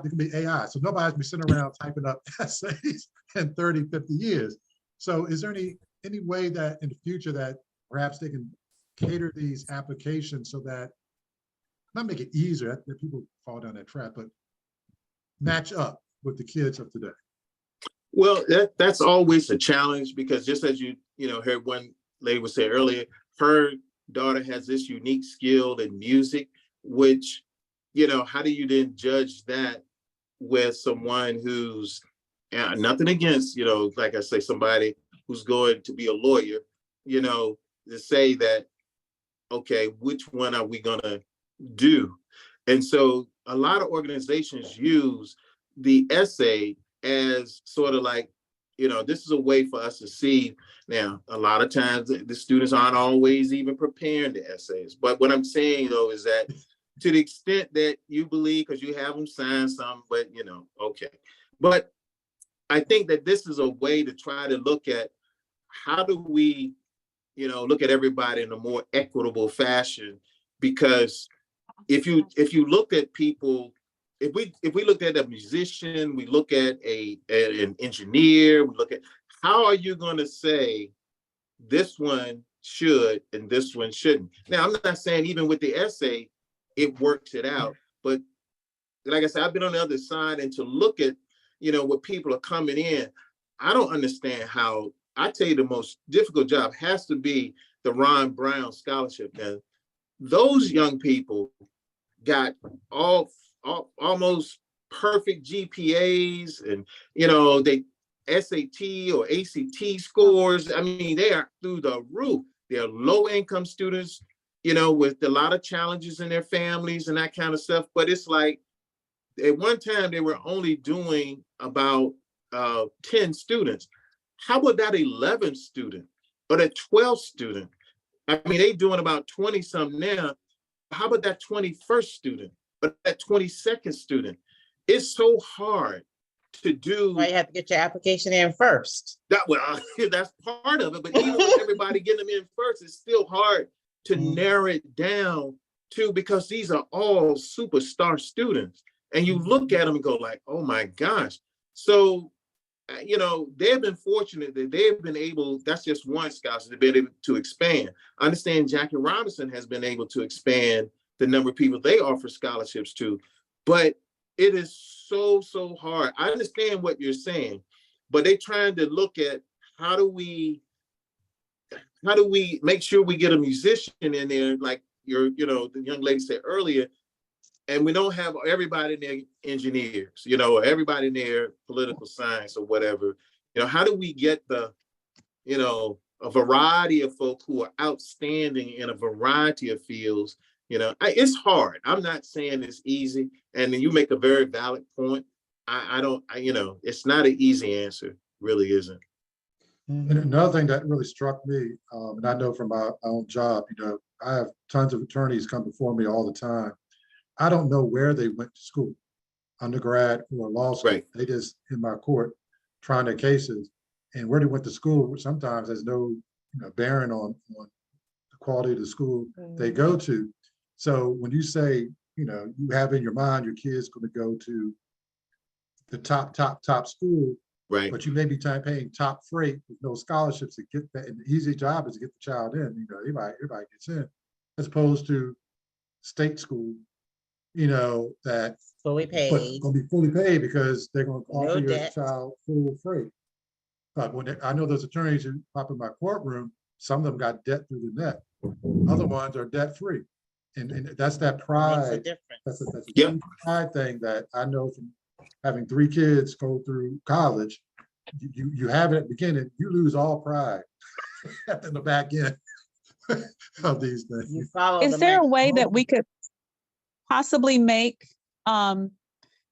can be AI. So nobody's gonna be sitting around typing up essays in 30, 50 years. So is there any way that in the future that perhaps they can cater these applications so that, not make it easier that people fall down that trap, but match up with the kids of today? Well, that's always a challenge, because just as you heard one lady was say earlier, her daughter has this unique skill in music, which, how do you then judge that with someone who's, nothing against, like I say, somebody who's going to be a lawyer, to say that, okay, which one are we gonna do? And so a lot of organizations use the essay as sort of like, this is a way for us to see. Now, a lot of times the students aren't always even preparing the essays. But what I'm saying, though, is that to the extent that you believe, because you have them sign some, but, okay. But I think that this is a way to try to look at how do we, look at everybody in a more equitable fashion. Because if you look at people, if we look at a musician, we look at an engineer, we look at, how are you going to say this one should and this one shouldn't. Now, I'm not saying even with the essay, it works it out, but like I said, I've been on the other side, and to look at, what people are coming in, I don't understand how. I tell you, the most difficult job has to be the Ron Brown scholarship. Now, those young people got almost perfect GPAs, and they SAT or ACT scores. I mean, they are through the roof. They're low income students, with a lot of challenges in their families and that kind of stuff. But it's like, at one time they were only doing about 10 students. How about that 11th student or that 12th student? I mean, they doing about 20 some now. How about that 21st student or that 22nd student? It's so hard to do. Why you have to get your application in first. That's part of it. But even with everybody getting them in first, it's still hard to narrow it down to, because these are all superstar students. And you look at them and go like, oh my gosh. So, they've been fortunate that they've been able, that's just one scholarship, they've been able to expand. I understand Jackie Robinson has been able to expand the number of people they offer scholarships to, but it is so hard. I understand what you're saying, but they're trying to look at how do we make sure we get a musician in there, like the young lady said earlier, and we don't have everybody in there engineers, or everybody in there political science or whatever. How do we get a variety of folk who are outstanding in a variety of fields? It's hard. I'm not saying it's easy. And then you make a very valid point. It's not an easy answer, really isn't. And another thing that really struck me, and I know from my own job, I have tons of attorneys come before me all the time. I don't know where they went to school, undergrad or law school. Right. They just in my court trying their cases, and where they went to school sometimes has no bearing on the quality of the school they go to. So when you say, you have in your mind your kid's going to go to the top school, right? But you may be paying top freight with no scholarships to get that. And the easy job is to get the child in. Everybody gets in, as opposed to state school. That Fully paid. Going to be fully paid because they're going to offer your debt. child full freight. But I know those attorneys who pop in my courtroom, some of them got debt through the net. Other ones are debt free. And that's that pride. That's a huge pride thing that I know from having 3 kids go through college. You have it at the beginning, you lose all pride in the back end of these things. Is there a way that we could possibly make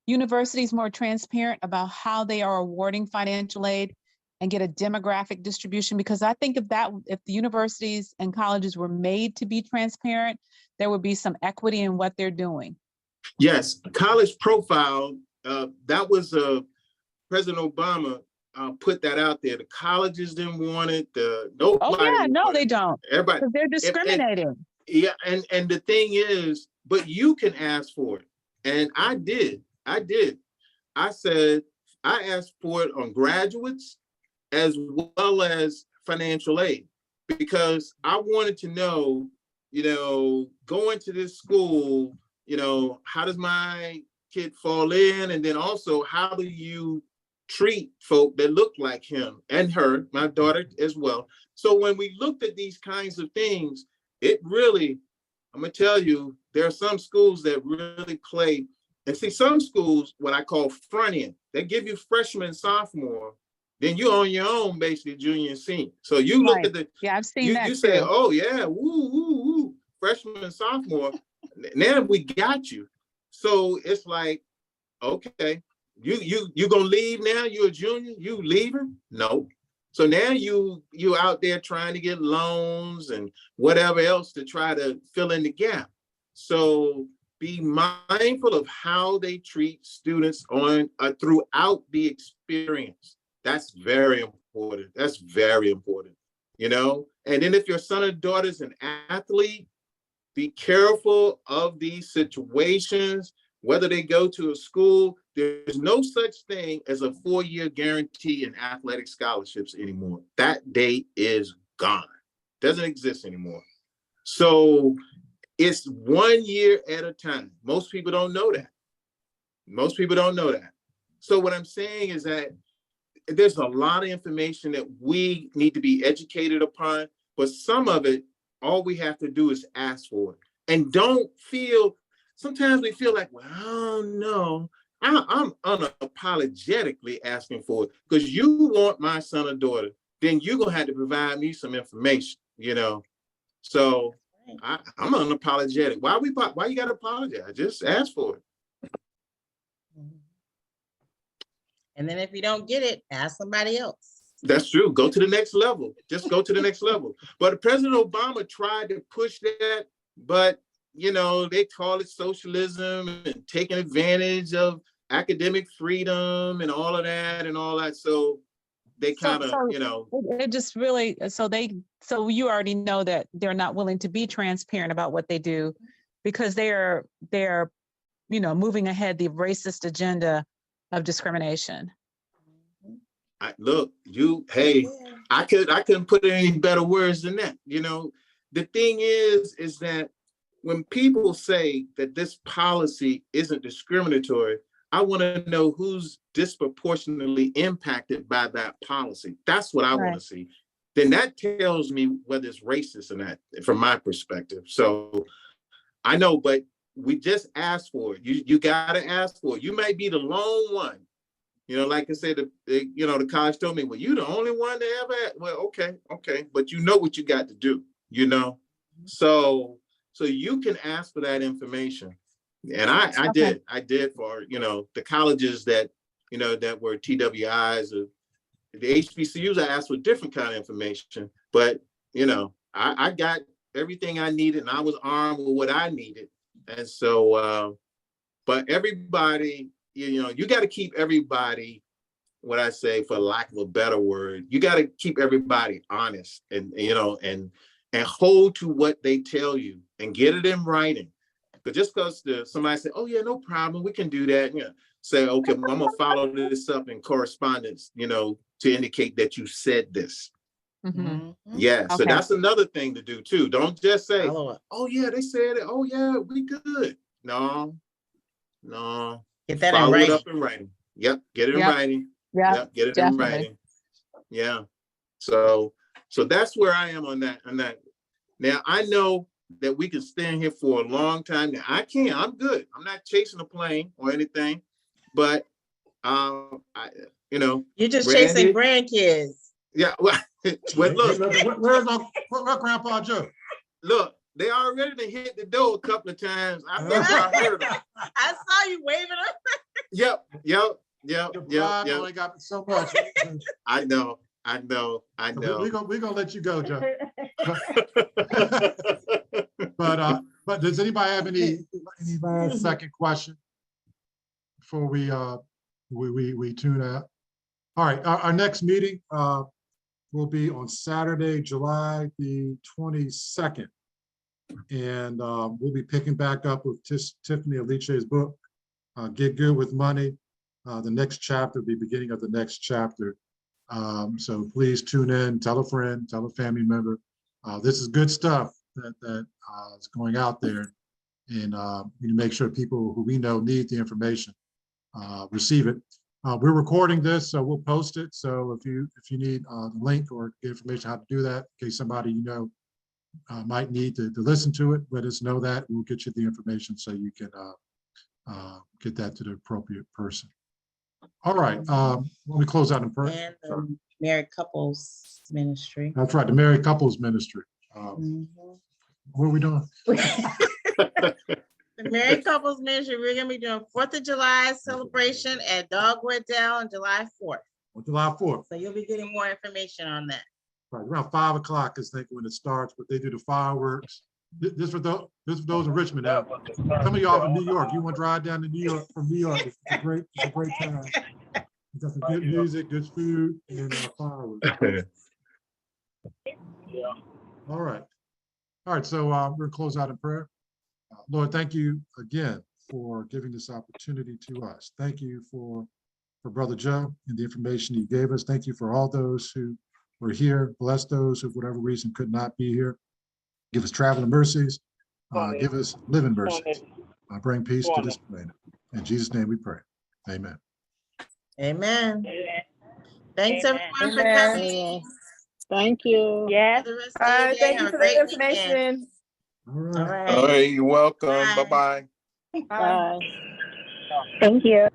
universities more transparent about how they are awarding financial aid and get a demographic distribution? Because I think if the universities and colleges were made to be transparent, there would be some equity in what they're doing. Yes, college profile, that was President Obama put that out there. The colleges didn't want it. They don't. Everybody, because they're discriminating. And the thing is, but you can ask for it. And I did. I said, I asked for it on graduates as well as financial aid, because I wanted to know, going to this school, how does my kid fall in? And then also, how do you treat folk that look like him and her, my daughter as well? So when we looked at these kinds of things, it really, I'm gonna tell you, there are some schools that really play, and see some schools, what I call front end, they give you freshman, sophomore, then you're on your own, basically junior and senior. So you look at the, I've seen that you say, too. oh yeah, woo, freshman and sophomore, now we got you. So it's like, okay, you gonna leave now? You're a junior, you leaving? No. So now you out there trying to get loans and whatever else to try to fill in the gap. So be mindful of how they treat students on throughout the experience. That's very important. That's very important, And then if your son or daughter is an athlete, be careful of these situations, whether they go to a school. There's no such thing as a 4-year guarantee in athletic scholarships anymore. That day is gone. Doesn't exist anymore. So it's 1 year at a time. Most people don't know that. Most people don't know that. So what I'm saying is that there's a lot of information that we need to be educated upon, but some of it, all we have to do is ask for it. And don't feel, sometimes we feel like, well, I don't know. I'm unapologetically asking for it because you want my son or daughter, then you're going to have to provide me some information, you know? So I'm unapologetic. Why you got to apologize? Just ask for it. And then if you don't get it, ask somebody else. That's true. Go to the next level. Just go to the next level. But President Obama tried to push that, but you know, they call it socialism and taking advantage of academic freedom and all of that and all that. So they kind of, you know, it just really, so you already know that they're not willing to be transparent about what they do because they're, you know, moving ahead the racist agenda of discrimination. Look, I couldn't put it any better words than that. You know, the thing is that when people say that this policy isn't discriminatory, I want to know who's disproportionately impacted by that policy. That's what I want to see. Then that tells me whether it's racist or not, from my perspective. So I know, but we just ask for it. You got to ask for it. You might be the lone one. You know, like I said, the college told me, well, you're the only one to ever. Well, okay. But you know what you got to do, you know? So you can ask for that information. And I did for, you know, the colleges that, you know, that were TWIs or the HBCUs, I asked for different kind of information, but, you know, I got everything I needed and I was armed with what I needed. And so, but everybody, you know, you got to keep everybody, what I say, for lack of a better word, you got to keep everybody honest and, you know, and hold to what they tell you and get it in writing. But just because somebody say, oh yeah, no problem, we can do that. You know, say, okay, well, I'm gonna follow this up in correspondence, you know, to indicate that you said this. Mm-hmm. Yeah, so Okay. that's another thing to do too. Don't just say, oh yeah, they said it. Oh yeah, we good. No. Get that follow in writing. it up in writing. Yep, get it in writing. Yep, Get it definitely. in writing. Yeah. So that's where I am on that. Now I know that we can stand here for a long time. Now I can't. I'm good. I'm not chasing a plane or anything, but you know, You're just Randy, chasing grandkids. Yeah. Well, look, where's Grandpa Joe? Look, they already done hit the door a couple of times. I heard them. I saw you waving up. Yep. Only got so much. I know. We're gonna let you go, Joe. But does anybody have any last second question before we tune out? All right, our next meeting will be on Saturday, July the 22nd. And we'll be picking back up with Tiffany Alice's book, Get Good with Money. The next chapter, the beginning of the next chapter. So please tune in, tell a friend, tell a family member. This is good stuff that is going out there, and make sure people who we know need the information receive it. We're recording this, so we'll post it. So if you need the link or the information how to do that, in case somebody you know might need to listen to it, let us know that. We'll get you the information so you can get that to the appropriate person. All right, let me close out in prayer. And the married couples ministry. That's right, the married couples ministry. What are we doing? The married couples ministry, we're gonna be doing 4th of July celebration at Dogwood Dell on July 4th. On July 4th. So you'll be getting more information on that. Right, around 5 o'clock is think when it starts, but they do the fireworks. This for those in Richmond. Now. Some of y'all from New York, you want to drive down to New York from New York? It's a great time. It's got some good music, good food, and fireworks. All right. So we're gonna close out in prayer. Lord, thank you again for giving this opportunity to us. Thank you for Brother Joe and the information he gave us. Thank you for all those who were here. Bless those who, for whatever reason, could not be here. Give us traveling mercies. Give us living mercies. Bring peace to this planet. In Jesus' name we pray. Amen. Amen. Thanks everyone for Amen. coming. Thank you. Yes. Have the rest of your day. Thank you Have a for the great weekend. information. All right. All right. All right, you're welcome. Bye. Bye-bye. Bye. Bye. Thank you.